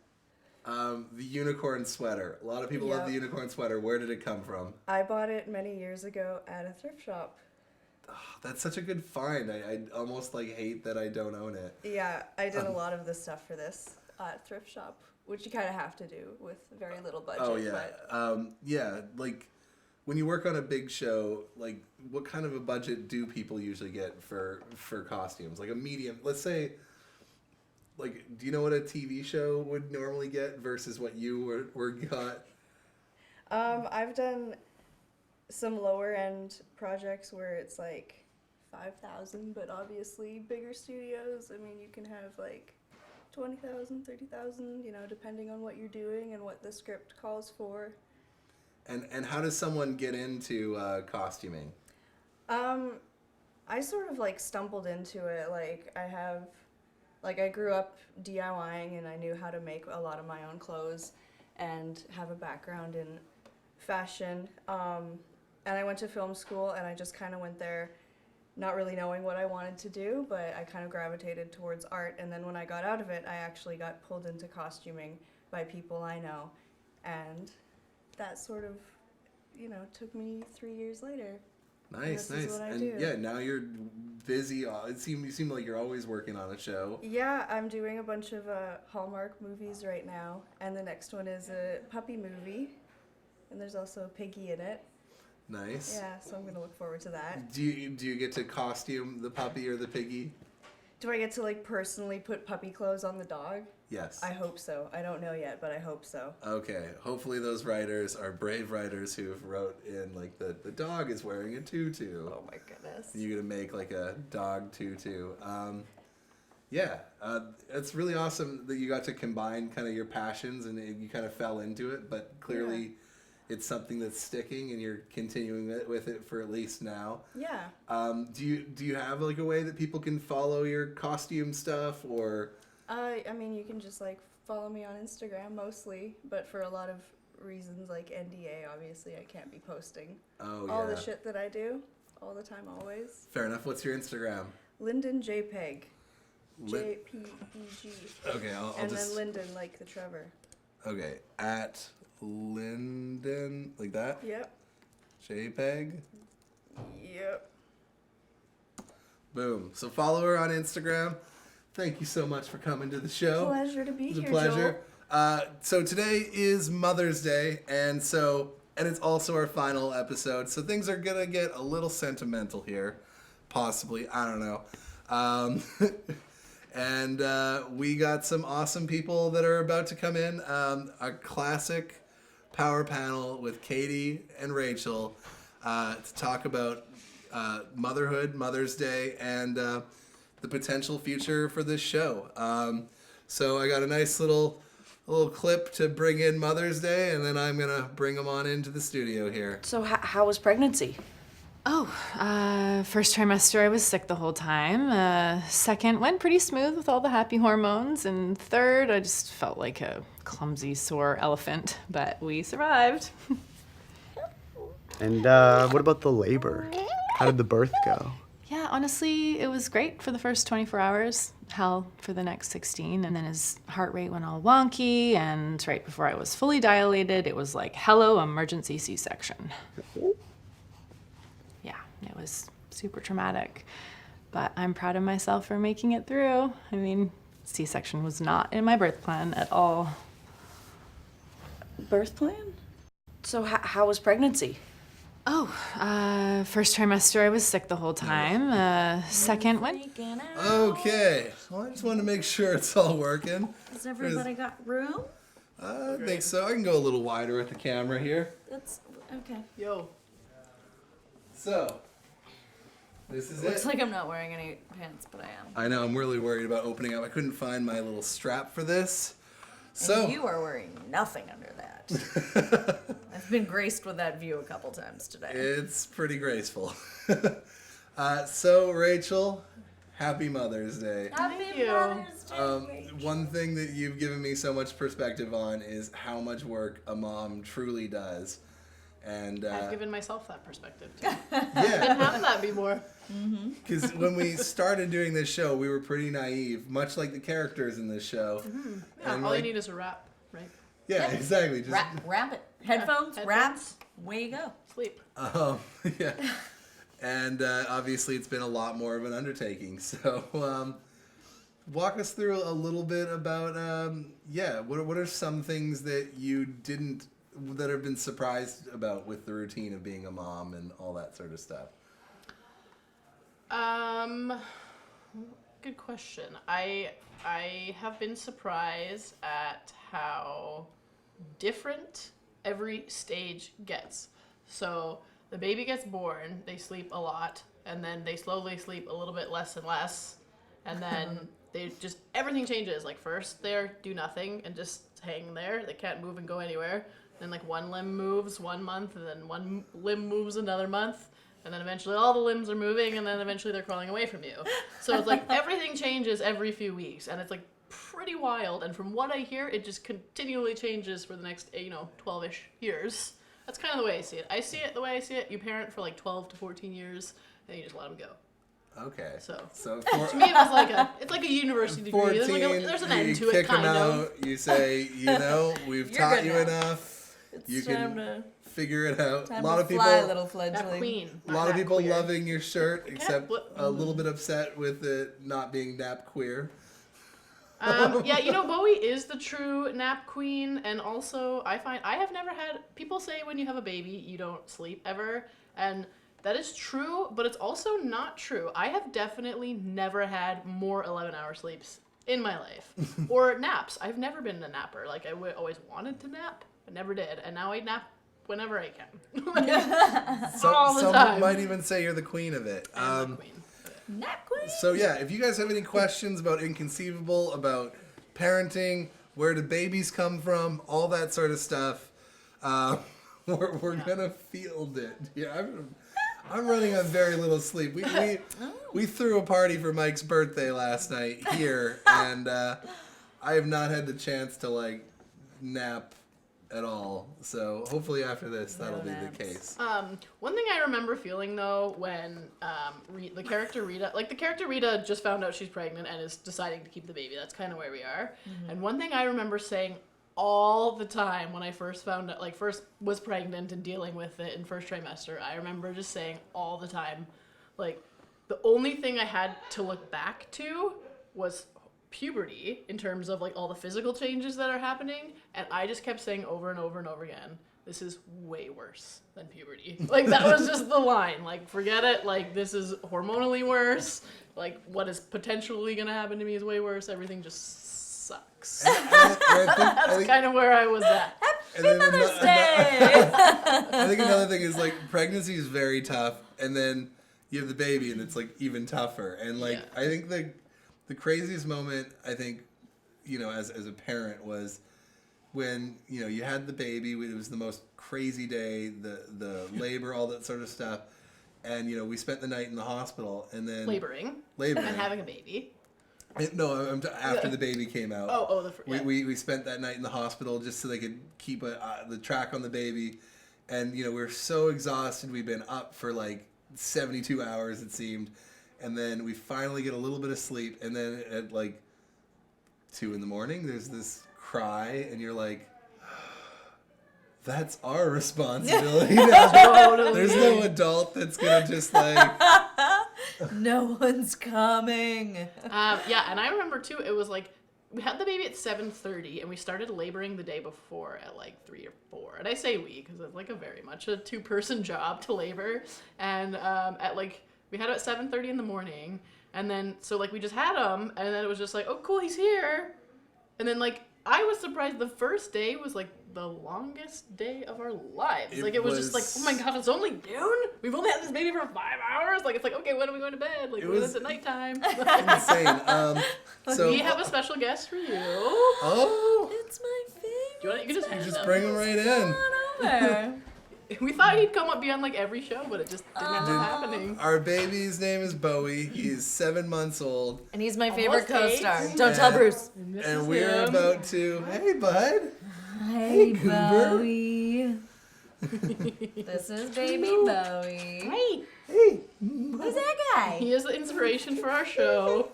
C: The unicorn sweater. A lot of people love the unicorn sweater. Where did it come from?
Q: I bought it many years ago at a thrift shop.
C: Oh, that's such a good find. I almost like hate that I don't own it.
Q: Yeah, I did a lot of the stuff for this at thrift shop, which you kind of have to do with very little budget.
C: Oh yeah. Like when you work on a big show, like what kind of a budget do people usually get for costumes? Like a medium, let's say. Like, do you know what a TV show would normally get versus what you were got?
Q: I've done some lower end projects where it's like 5,000, but obviously bigger studios, I mean, you can have like 20,000, 30,000, depending on what you're doing and what the script calls for.
C: And how does someone get into costuming?
Q: I sort of like stumbled into it. I grew up DIYing, and I knew how to make a lot of my own clothes and have a background in fashion. And I went to film school, and I just kind of went there not really knowing what I wanted to do, but I kind of gravitated towards art. And then when I got out of it, I actually got pulled into costuming by people I know. And that sort of, took me 3 years later.
C: Nice.
Q: And
C: yeah, now you're busy. You seem like you're always working on a show.
Q: Yeah, I'm doing a bunch of Hallmark movies right now, and the next one is a puppy movie, and there's also a piggy in it.
C: Nice.
Q: Yeah, so I'm gonna look forward to that.
C: Do you get to costume the puppy or the piggy?
Q: Do I get to personally put puppy clothes on the dog?
C: Yes.
Q: I hope so. I don't know yet, but I hope so.
C: Okay. Hopefully those writers are brave writers who've wrote in the dog is wearing a tutu.
Q: Oh my goodness.
C: You're gonna make like a dog tutu. It's really awesome that you got to combine kind of your passions and you kind of fell into it, but clearly it's something that's sticking and you're continuing with it for at least now.
Q: Yeah.
C: Do you have like a way that people can follow your costume stuff, or?
Q: I mean, you can just follow me on Instagram mostly, but for a lot of reasons like NDA, obviously I can't be posting all the shit that I do all the time, always.
C: Fair enough. What's your Instagram?
Q: Linden JPEG. JPEG.
C: Okay, I'll
Q: and
C: just...
Q: then Linden like the Trevor.
C: Okay, at Linden, like that?
Q: Yep.
C: JPEG?
Q: Yep.
C: Boom. So follow her on Instagram. Thank you so much for coming to the show.
Q: Pleasure to be here,
C: It was a pleasure.
Q: Joel.
C: So today is Mother's Day, and it's also our final episode, so things are gonna get a little sentimental here, possibly. I don't know. And we got some awesome people that are about to come in. A classic power panel with Katie and Rachel to talk about motherhood, Mother's Day, and the potential future for this show. So I got a nice little clip to bring in Mother's Day, and then I'm gonna bring them on into the studio here.
Q: So how was pregnancy?
F: First trimester I was sick the whole time. Second went pretty smooth with all the happy hormones, and third I just felt like a clumsy sore elephant, but we survived.
G: And what about the labor? How did the birth go?
F: Yeah, honestly, it was great for the first 24 hours, hell for the next 16, and then his heart rate went all wonky, and right before I was fully dilated, it was like, hello, emergency C-section. Yeah, it was super traumatic, but I'm proud of myself for making it through. I mean, C-section was not in my birth plan at all.
E: Birth plan? So how was pregnancy?
F: First trimester, I was sick the whole time. Second one?
C: Okay. Well, I just want to make sure it's all working.
E: Has everybody got room?
C: I think so. I can go a little wider with the camera here.
E: That's okay.
F: Yo.
C: So, this is
E: Looks
C: it.
E: like I'm not wearing any pants, but I am.
C: I know, I'm really worried about opening up. I couldn't find my little strap for this. So
E: And you are wearing nothing under that. I've been graced with that view a couple times today.
C: It's pretty graceful. So, Rachel, happy Mother's Day.
E: Happy Mother's Day.
C: One thing that you've given me so much perspective on is how much work a mom truly does. And
F: I've given myself that perspective too.
C: Yeah.
F: Didn't have that before.
C: Because when we started doing this show, we were pretty naive, much like the characters in this show.
F: Yeah,
C: And
F: all
C: like-
F: you need is a wrap, right?
C: Yeah, exactly. Just
E: Wrap it. Headphones, wraps, away you go.
F: Sleep.
C: yeah. And obviously, it's been a lot more of an undertaking. So, walk us through a little bit about, what are some things that you didn't, that have been surprised about with the routine of being a mom and all that sort of stuff?
F: Good question. I have been surprised at how different every stage gets. So the baby gets born, they sleep a lot, and then they slowly sleep a little bit less and less, and then they just, everything changes. Like first they do nothing and just hang there. They can't move and go anywhere. Then like one limb moves 1 month, and then one limb moves another month. And then eventually all the limbs are moving, and then eventually they're crawling away from you. So it's like everything changes every few weeks, and it's like pretty wild. And from what I hear, it just continually changes for the next, 12-ish years. That's kind of the way I see it. The way I see it, you parent for like 12 to 14 years, and you just let them go.
C: Okay.
F: So
C: to
F: me, it was like a university degree.
C: 14,
F: There's an
C: you
F: end to it,
C: kick
F: kind
C: them
F: of.
C: out, you say, we've
E: You're
C: taught
E: good
C: you
E: now.
C: enough.
E: It's
C: You
E: time
C: can
E: to
C: figure it out.
E: time
C: A lot
E: to
C: of people,
E: fly, little fledgling.
F: That queen.
C: a lot of
F: not
C: people
F: queer.
C: loving your shirt, except
F: what-
C: a little bit upset with it not being nap queer.
F: Bowie is the true nap queen, and also I find I have never had, people say when you have a baby you don't sleep ever, and that is true, but it's also not true. I have definitely never had more 11-hour sleeps in my life, or naps. I've never been a napper. Like I always wanted to nap, but never did, and now I nap whenever I can. All the
C: Some
F: time.
C: might even say you're the queen of it.
F: I'm the queen.
E: Nap queen.
C: So yeah, if you guys have any questions about Inconceivable, about parenting, where do babies come from, all that sort of stuff, we're gonna field it. Yeah, I'm running on very little sleep. We threw a party for Mike's birthday last night here, and I have not had the chance to nap at all. So hopefully after this, that'll be the case.
F: One thing I remember feeling though when the character Rita just found out she's pregnant and is deciding to keep the baby. That's kind of where we are.
E: Mm-hmm.
F: And one thing I remember saying all the time when I first found out, first was pregnant and dealing with it in first trimester, I remember just saying all the time, the only thing I had to look back to was puberty in terms of all the physical changes that are happening, and I just kept saying over and over and over again, this is way worse than puberty. That was just the line. Forget it. This is hormonally worse. What is potentially gonna happen to me is way worse. Everything just sucks. That's kind of where I was at.
C: Happy
E: Mother's Day!
C: I think another thing is pregnancy is very tough, and then you have the baby, and it's even tougher. And I think the craziest moment, I think, as a parent was when, you had the baby. It was the most crazy day, the labor, all that sort of stuff. And, we spent the night in the hospital, and then...
F: Laboring. And having a baby.
C: After the baby came out.
F: We
C: We spent that night in the hospital just so they could keep the track on the baby. And, you know, we're so exhausted. We've been up for like 72 hours, it seemed. And then we finally get a little bit of sleep. And then at like 2 a.m, there's this cry. And you're like, that's our responsibility now. There's no adult that's going to just like...
E: No one's coming.
F: Yeah, and I remember too, it was like, we had the baby at 7:30, and we started laboring the day before at like 3 or 4. And I say we, because it's like a very much a 2-person job to labor. And at like, we had it at 7:30 in the morning, and then, so like we just had him, and then it was just like, oh cool, he's here. And then like, I was surprised the first day was like the longest day of our lives. Like it was just like, oh my god, it's only noon? We've only had this baby for 5 hours? Like it's like, okay, when are we going to bed? Like when is it nighttime?
C: Insane. So
F: we have a special guest for you.
C: Oh.
E: It's my favorite.
F: You can
C: just bring him right in.
E: Over.
F: We thought he'd come up, be on like every show, but it just didn't end up happening.
C: Our baby's name is Bowie. He's 7 months old.
E: And he's my favorite
F: Almost
E: co-star.
F: 8.
E: Don't tell Bruce.
C: And we're about to... Hey, bud.
E: Hey,
C: Cooper.
E: Bowie. This is baby Bowie.
F: Hey.
C: Hey.
E: Who's that guy?
F: He is the inspiration for our show.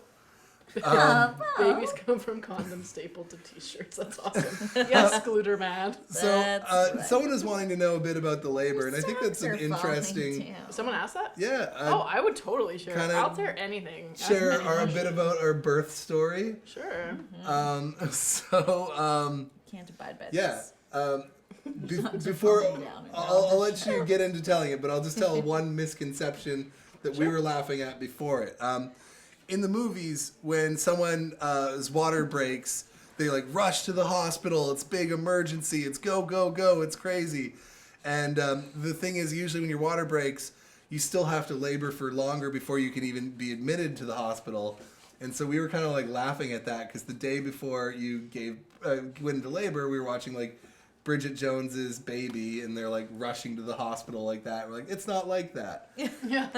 F: Babies come from condoms stapled to t-shirts. That's awesome. Yes, Gluter man.
C: So, someone is wanting to know a bit about the labor, and I think that's an interesting...
F: Someone asked that?
C: Yeah.
F: I would totally share.
C: kinda
F: I'll share anything.
C: Share a bit about our birth story.
F: Sure.
E: Can't abide by
C: this.
E: this.
C: Before, I'll let you get into telling it, but I'll just tell one misconception that we were laughing at before it. In the movies, when someone's water breaks, they like rush to the hospital. It's big emergency. It's go, go, go. It's crazy. And the thing is, usually when your water breaks, you still have to labor for longer before you can even be admitted to the hospital. And so we were kind of like laughing at that because the day before you went into labor, we were watching like Bridget Jones's Baby, and they're like rushing to the hospital like that. We're like, it's not like that.
E: Yeah.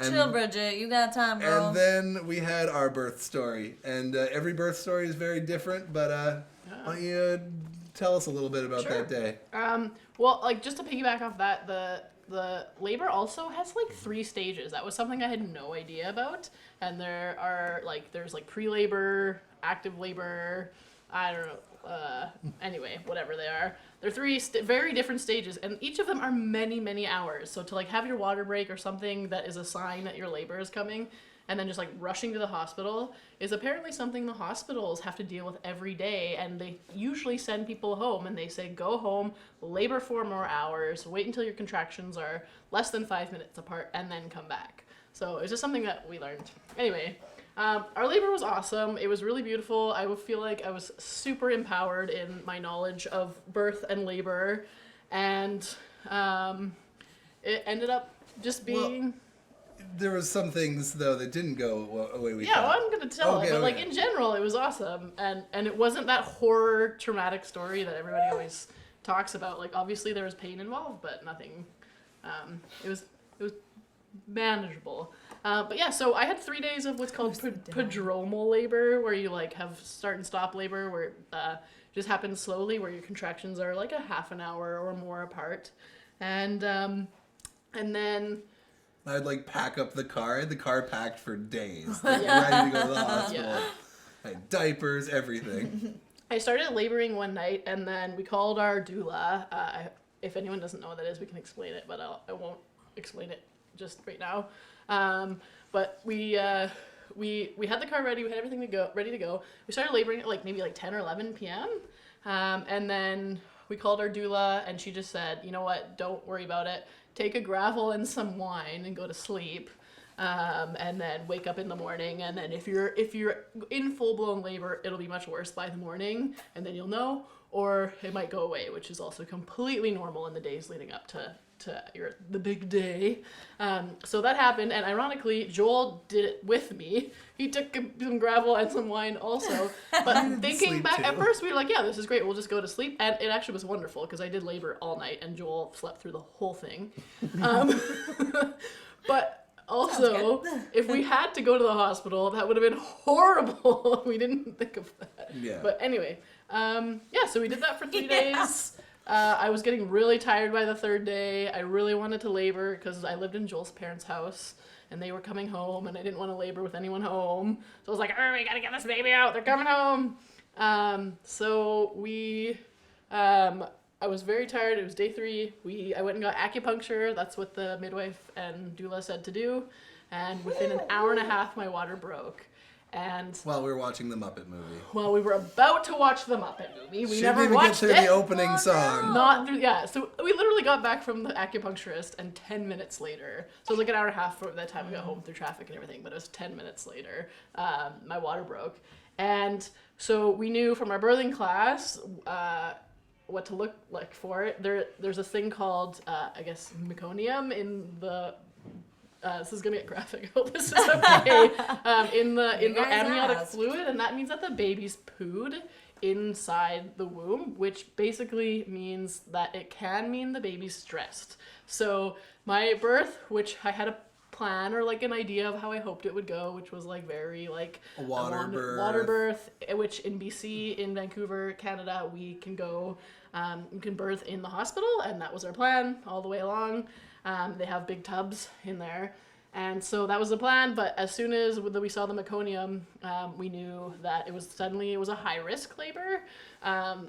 E: Chill, Bridget. You got time, girl.
C: And then we had our birth story, and every birth story is very different. But why don't you tell us a little bit about that day?
F: Well, like just to piggyback off that, the labor also has like 3 stages. That was something I had no idea about. And there's like pre-labor, active labor, I don't know. Anyway, whatever they are. They're 3 very different stages, and each of them are many, many hours. So to like have your water break or something that is a sign that your labor is coming, and then just like rushing to the hospital is apparently something the hospitals have to deal with every day, and they usually send people home and they say, go home, labor 4 more hours, wait until your contractions are less than 5 minutes apart, and then come back. So it's just something that we learned. Anyway, our labor was awesome. It was really beautiful. I would feel like I was super empowered in my knowledge of birth and labor, and it ended up just being...
C: There was some things though that didn't go away with.
F: Yeah, well, I'm gonna tell it, but like in general, it was awesome, and it wasn't that horror, traumatic story that everybody always talks about. Like obviously there was pain involved, but nothing. It was manageable. But yeah, so I had 3 days of what's called prodromal labor, where you like have start and stop labor, where it just happens slowly, where your contractions are like a half an hour or more apart, and then.
C: I'd like pack up the car. I had the car packed for days, like, ready to go to the hospital.
F: Yeah.
C: I had diapers, everything.
F: I started laboring one night, and then we called our doula. If anyone doesn't know what that is, we can explain it, but I won't explain it just right now. But we had the car ready. We had everything ready to go. We started laboring at like maybe like 10 or 11 p.m. And then we called our doula, and she just said, you know what? Don't worry about it. Take a gravel and some wine and go to sleep, and then wake up in the morning. And then if you're in full blown labor, it'll be much worse by the morning, and then you'll know, or it might go away, which is also completely normal in the days leading up to the big day. So that happened, and ironically, Joel did it with me. He took some gravel and some wine also. But thinking back, at first we were like, yeah, this is great, we'll just go to sleep. And it actually was wonderful, because I did labor all night, and Joel slept through the whole thing. But also, if we had to go to the hospital, that would have been horrible. We didn't think of that.
C: Yeah.
F: But anyway, so we did that for 3 days. I was getting really tired by the third day. I really wanted to labor because I lived in Joel's parents' house and they were coming home and I didn't want to labor with anyone home. So I was like, we gotta get this baby out. They're coming home. I was very tired. It was day 3. I went and got acupuncture. That's what the midwife and doula said to do. And within an hour and a half, my water broke. And
C: while we were watching the Muppet movie.
F: While we were about to watch the Muppet movie, we
C: She
F: never
C: didn't even
F: watched
C: get through
F: it.
C: the opening song.
F: Not through, yeah. So we literally got back from the acupuncturist, and 10 minutes later, so it was like an hour and a half from the time we got home through traffic and everything, but it was 10 minutes later, my water broke. And so we knew from our birthing class what to look like for it. There's a thing called, I guess, meconium in the... this is gonna get graphic. I hope this is okay. In the amniotic fluid, and that means that the baby's pooed inside the womb, which basically means that it can mean the baby's stressed. So my birth, which I had a plan or like an idea of how I hoped it would go, which was like very like
C: a water
F: birth, which in BC, in Vancouver, Canada, we can go, you can birth in the hospital, and that was our plan all the way along. They have big tubs in there. And so that was the plan, but as soon as we saw the meconium, we knew that it was a high-risk labor.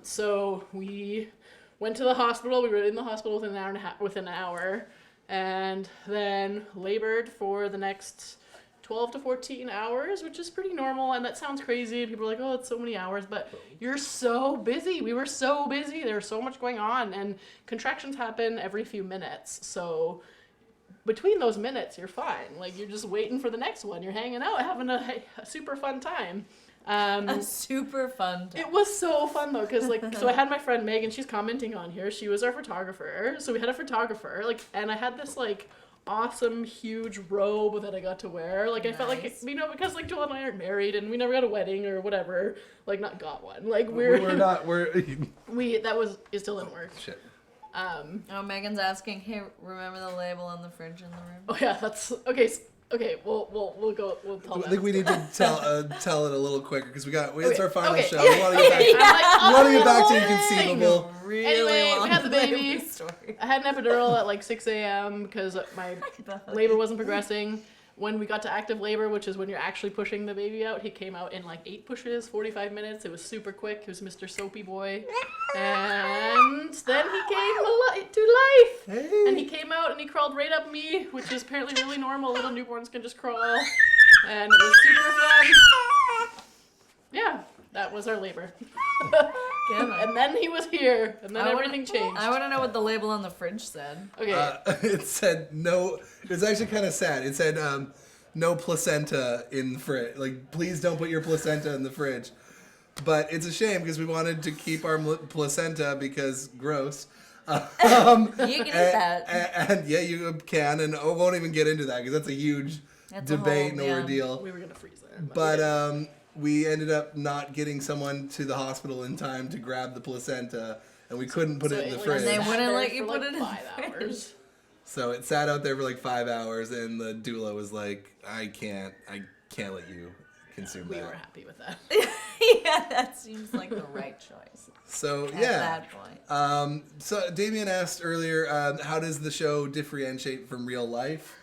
F: So we went to the hospital. We were in the hospital within an hour, and then labored for the next 12 to 14 hours, which is pretty normal, and that sounds crazy. People are like, oh, it's so many hours, but you're so busy. We were so busy. There's so much going on, and contractions happen every few minutes, so between those minutes, you're fine. Like, you're just waiting for the next one. You're hanging out, having a super fun time.
E: A super fun time.
F: It was so fun, though, because, like, so I had my friend Megan, she's commenting on here. She was our photographer. So we had a photographer, like, and I had this, like, awesome, huge robe that I got to wear. Like, I felt like, because, like, Joel and I aren't married, and we never got a wedding or whatever. Like, not got one. Like, it still didn't work.
C: Shit.
E: Megan's asking, hey, remember the label on the fridge in the room?
F: Oh yeah, that's okay. Okay, we'll tell that.
C: I think we need to tell it a little quicker because it's our final show.
F: Okay.
C: We want to get back to Inconceivable.
F: Anyway, we had the baby. I had an epidural at like 6 a.m. because my labor wasn't progressing. When we got to active labor, which is when you're actually pushing the baby out, he came out in like 8 pushes, 45 minutes. It was super quick. He was Mr. Soapy Boy. And then he came to life.
C: Hey.
F: And he came out and he crawled right up me, which is apparently really normal. Little newborns can just crawl. And it was super fun. Yeah, that was our labor. And then he was here, and then everything changed.
E: I want to know what the label on the fridge said.
F: Okay.
C: It said no. It was actually kind of sad. It said no placenta in the fridge. Like, please don't put your placenta in the fridge. But it's a shame because we wanted to keep our placenta because gross.
E: You can eat that.
C: And yeah, you can, and I won't even get into that because that's a huge debate and ordeal.
F: We were gonna freeze it.
C: But we ended up not getting someone to the hospital in time to grab the placenta, and we couldn't put it in the fridge.
E: And they wouldn't let you put
F: like
E: it in
F: 5 hours.
C: So it sat out there for like 5 hours, and the doula was like, I can't let you consume that.
F: We were happy with that.
E: Yeah, that seems like the right choice.
C: So
E: at
C: yeah.
E: that point.
C: So Damien asked earlier, how does the show differentiate from real life?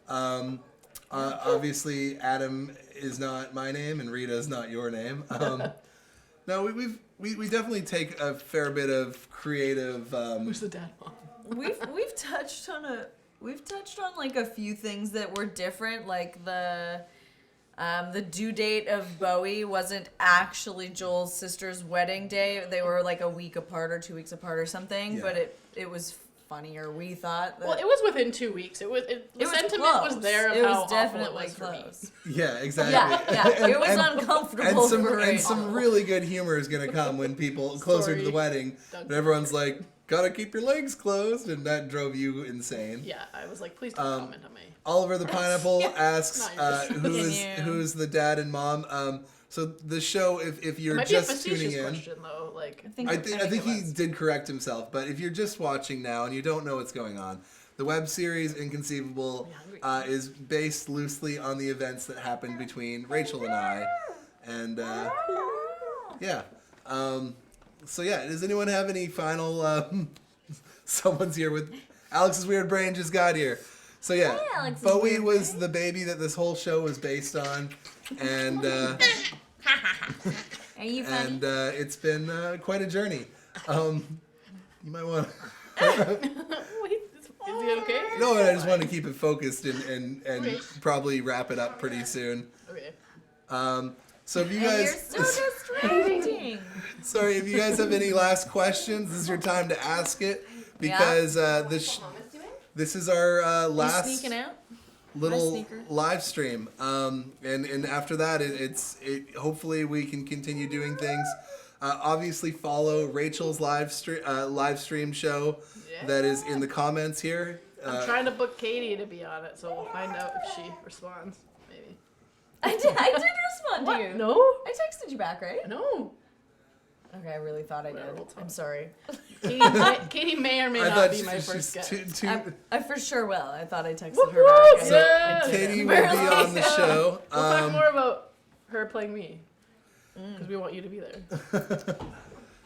C: Obviously, Adam is not my name, and Rita is not your name. No, we definitely take a fair bit of creative.
F: Who's the dad mom?
E: We've touched on like a few things that were different, like the due date of Bowie wasn't actually Joel's sister's wedding day. They were like a week apart or 2 weeks apart or something, but it was funnier. We thought that,
F: well, it was within 2 weeks. The sentiment was there of how
E: definitely
F: awful it was
E: close.
C: Yeah, exactly.
E: Yeah. It was uncomfortable.
C: And some really good humor is going to come when people closer to the wedding, but everyone's like, gotta keep your legs closed, and that drove you insane.
F: Yeah, I was like, please don't comment on me.
C: Oliver the Pineapple asks, who's the dad and mom? So the show, if you're just tuning in,
F: question, though. Like,
C: I think he did correct himself. But if you're just watching now and you don't know what's going on, the web series Inconceivable is based loosely on the events that happened between Rachel and I, and So yeah, does anyone have any final? Someone's here with Alex's weird brain just got here. So yeah, Bowie was the baby that this whole show was based on, and
E: Are you funny?
C: and it's been quite a journey. You might want.
F: Wait, is he okay?
C: No, I just want to keep it focused and probably wrap it up pretty soon.
F: Okay.
C: So if you guys,
E: You're so distracting.
C: sorry, if you guys have any last questions, this is your time to ask it because this is our last
E: sneaking out?
C: little live stream. And after that, hopefully we can continue doing things. Obviously, follow Rachel's live stream show that is in the comments here.
F: I'm trying to book Katie to be on it, so we'll find out if she responds. Maybe.
E: I did respond to you.
F: No?
E: I texted you back, right?
F: No.
E: Okay, I really thought I did. I'm sorry.
F: Katie may or may not be my first guest.
E: I for sure will. I thought I texted her back.
C: So Katie will be on the show.
F: We'll talk more about her playing me. Because we want you to be there.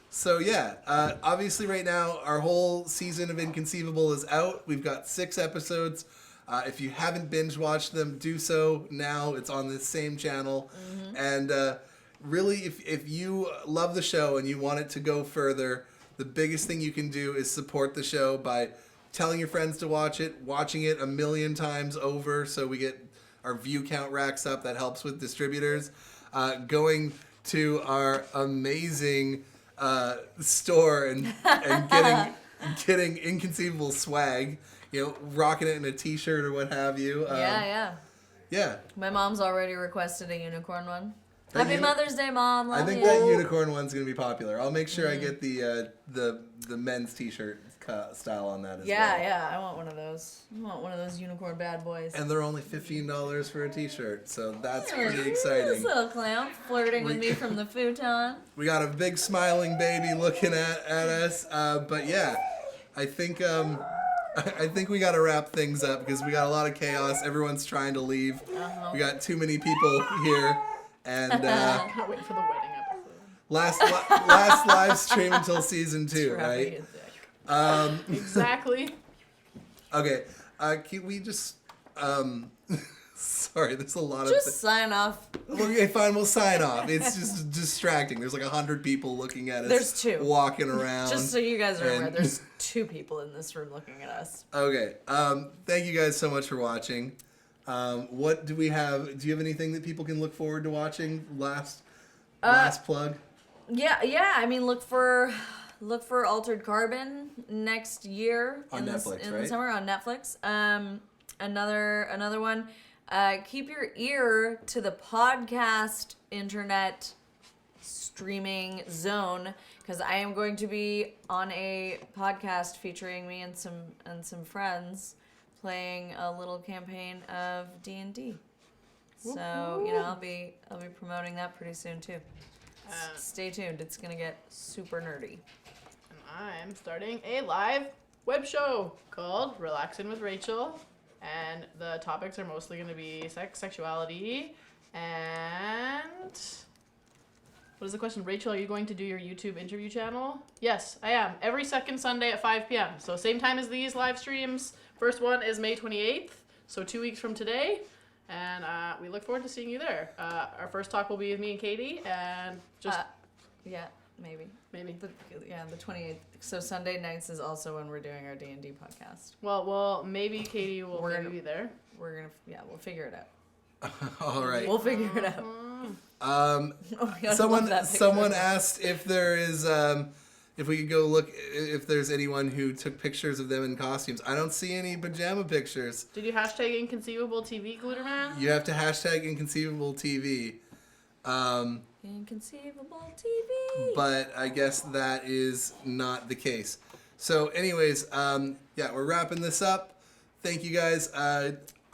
C: So yeah, obviously right now our whole season of Inconceivable is out. We've got 6 episodes. If you haven't binge watched them, do so now. It's on this same channel. And really, if you love the show and you want it to go further, the biggest thing you can do is support the show by telling your friends to watch it, watching it 1 million times over so we get our view count racks up. That helps with distributors. Going to our amazing store and getting Inconceivable swag, rocking it in a t-shirt or what have you. Yeah.
E: My mom's already requested a unicorn one. Happy Mother's Day, Mom. Love
C: I think
E: you.
C: that unicorn one's gonna be popular. I'll make sure I get the men's t-shirt style on that as well.
E: Yeah, I want one of those. I want one of those unicorn bad boys.
C: And they're only $15 for a t-shirt, so that's pretty exciting.
E: This little clown flirting with me from the futon.
C: We got a big smiling baby looking at us, but yeah, I think we got to wrap things up because we got a lot of chaos. Everyone's trying to leave. We got too many people here, and
F: Can't wait for the wedding episode.
C: last live stream until season 2, right?
F: Exactly.
C: Okay. Can we just sorry, there's a lot
E: Just
C: of
E: sign off.
C: Okay, fine, we'll sign off. It's just distracting. There's like 100 people looking at us.
E: There's 2
C: walking around.
E: Just so you guys are aware, there's 2 people in this room looking at us.
C: Okay. Thank you guys so much for watching. What do we have? Do you have anything that people can look forward to watching? Last plug.
E: Yeah. I mean, look for Altered Carbon next year
C: On Netflix,
E: in
C: right?
E: the summer on Netflix. Another one. Keep your ear to the podcast internet streaming zone because I am going to be on a podcast featuring me and some friends playing a little campaign of D&D. So I'll be promoting that pretty soon too. Stay tuned. It's gonna get super nerdy.
F: And I'm starting a live web show called Relaxing with Rachel. And the topics are mostly going to be sex, sexuality, and... What is the question? Rachel, are you going to do your YouTube interview channel? Yes, I am. Every second Sunday at 5 p.m. So same time as these live streams. First one is May 28th, so 2 weeks from today. And we look forward to seeing you there. Our first talk will be with me and Katie, and just...
E: Yeah, maybe.
F: Maybe.
E: The 28th. So Sunday nights is also when we're doing our D&D podcast.
F: Well, maybe Katie will be there.
E: We'll figure it out.
C: All right.
E: We'll figure it out.
C: Someone asked if there is if we could go look if there's anyone who took pictures of them in costumes. I don't see any pajama pictures.
F: Did you hashtag Inconceivable TV, Glitterman?
C: You have to hashtag Inconceivable TV.
E: Inconceivable TV.
C: But I guess that is not the case. So anyways, we're wrapping this up. Thank you guys.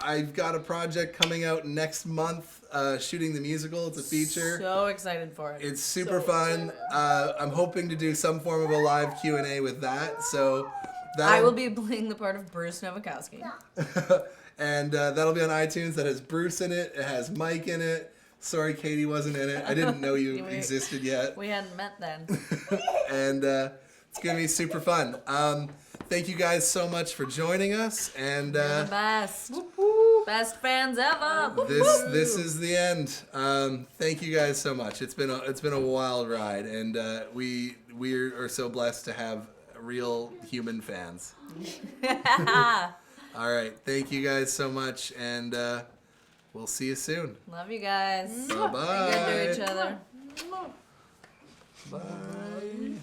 C: I've got a project coming out next month, shooting the musical. It's a feature.
E: So excited for it.
C: It's super fun. I'm hoping to do some form of a live Q&A with that. So
E: I will be playing the part of Bruce Novakowski.
C: And that'll be on iTunes. That has Bruce in it. It has Mike in it. Sorry Katie wasn't in it. I didn't know you existed yet.
E: We hadn't met then.
C: And it's going to be super fun. Thank you guys so much for joining us. And
E: You're the best. Best fans ever.
C: this is the end. Thank you guys so much. It's been a wild ride, and we are so blessed to have real human fans. All right, thank you guys so much, and we'll see you soon.
E: Love you guys.
C: Bye bye.
E: Be good to each other.
C: Bye.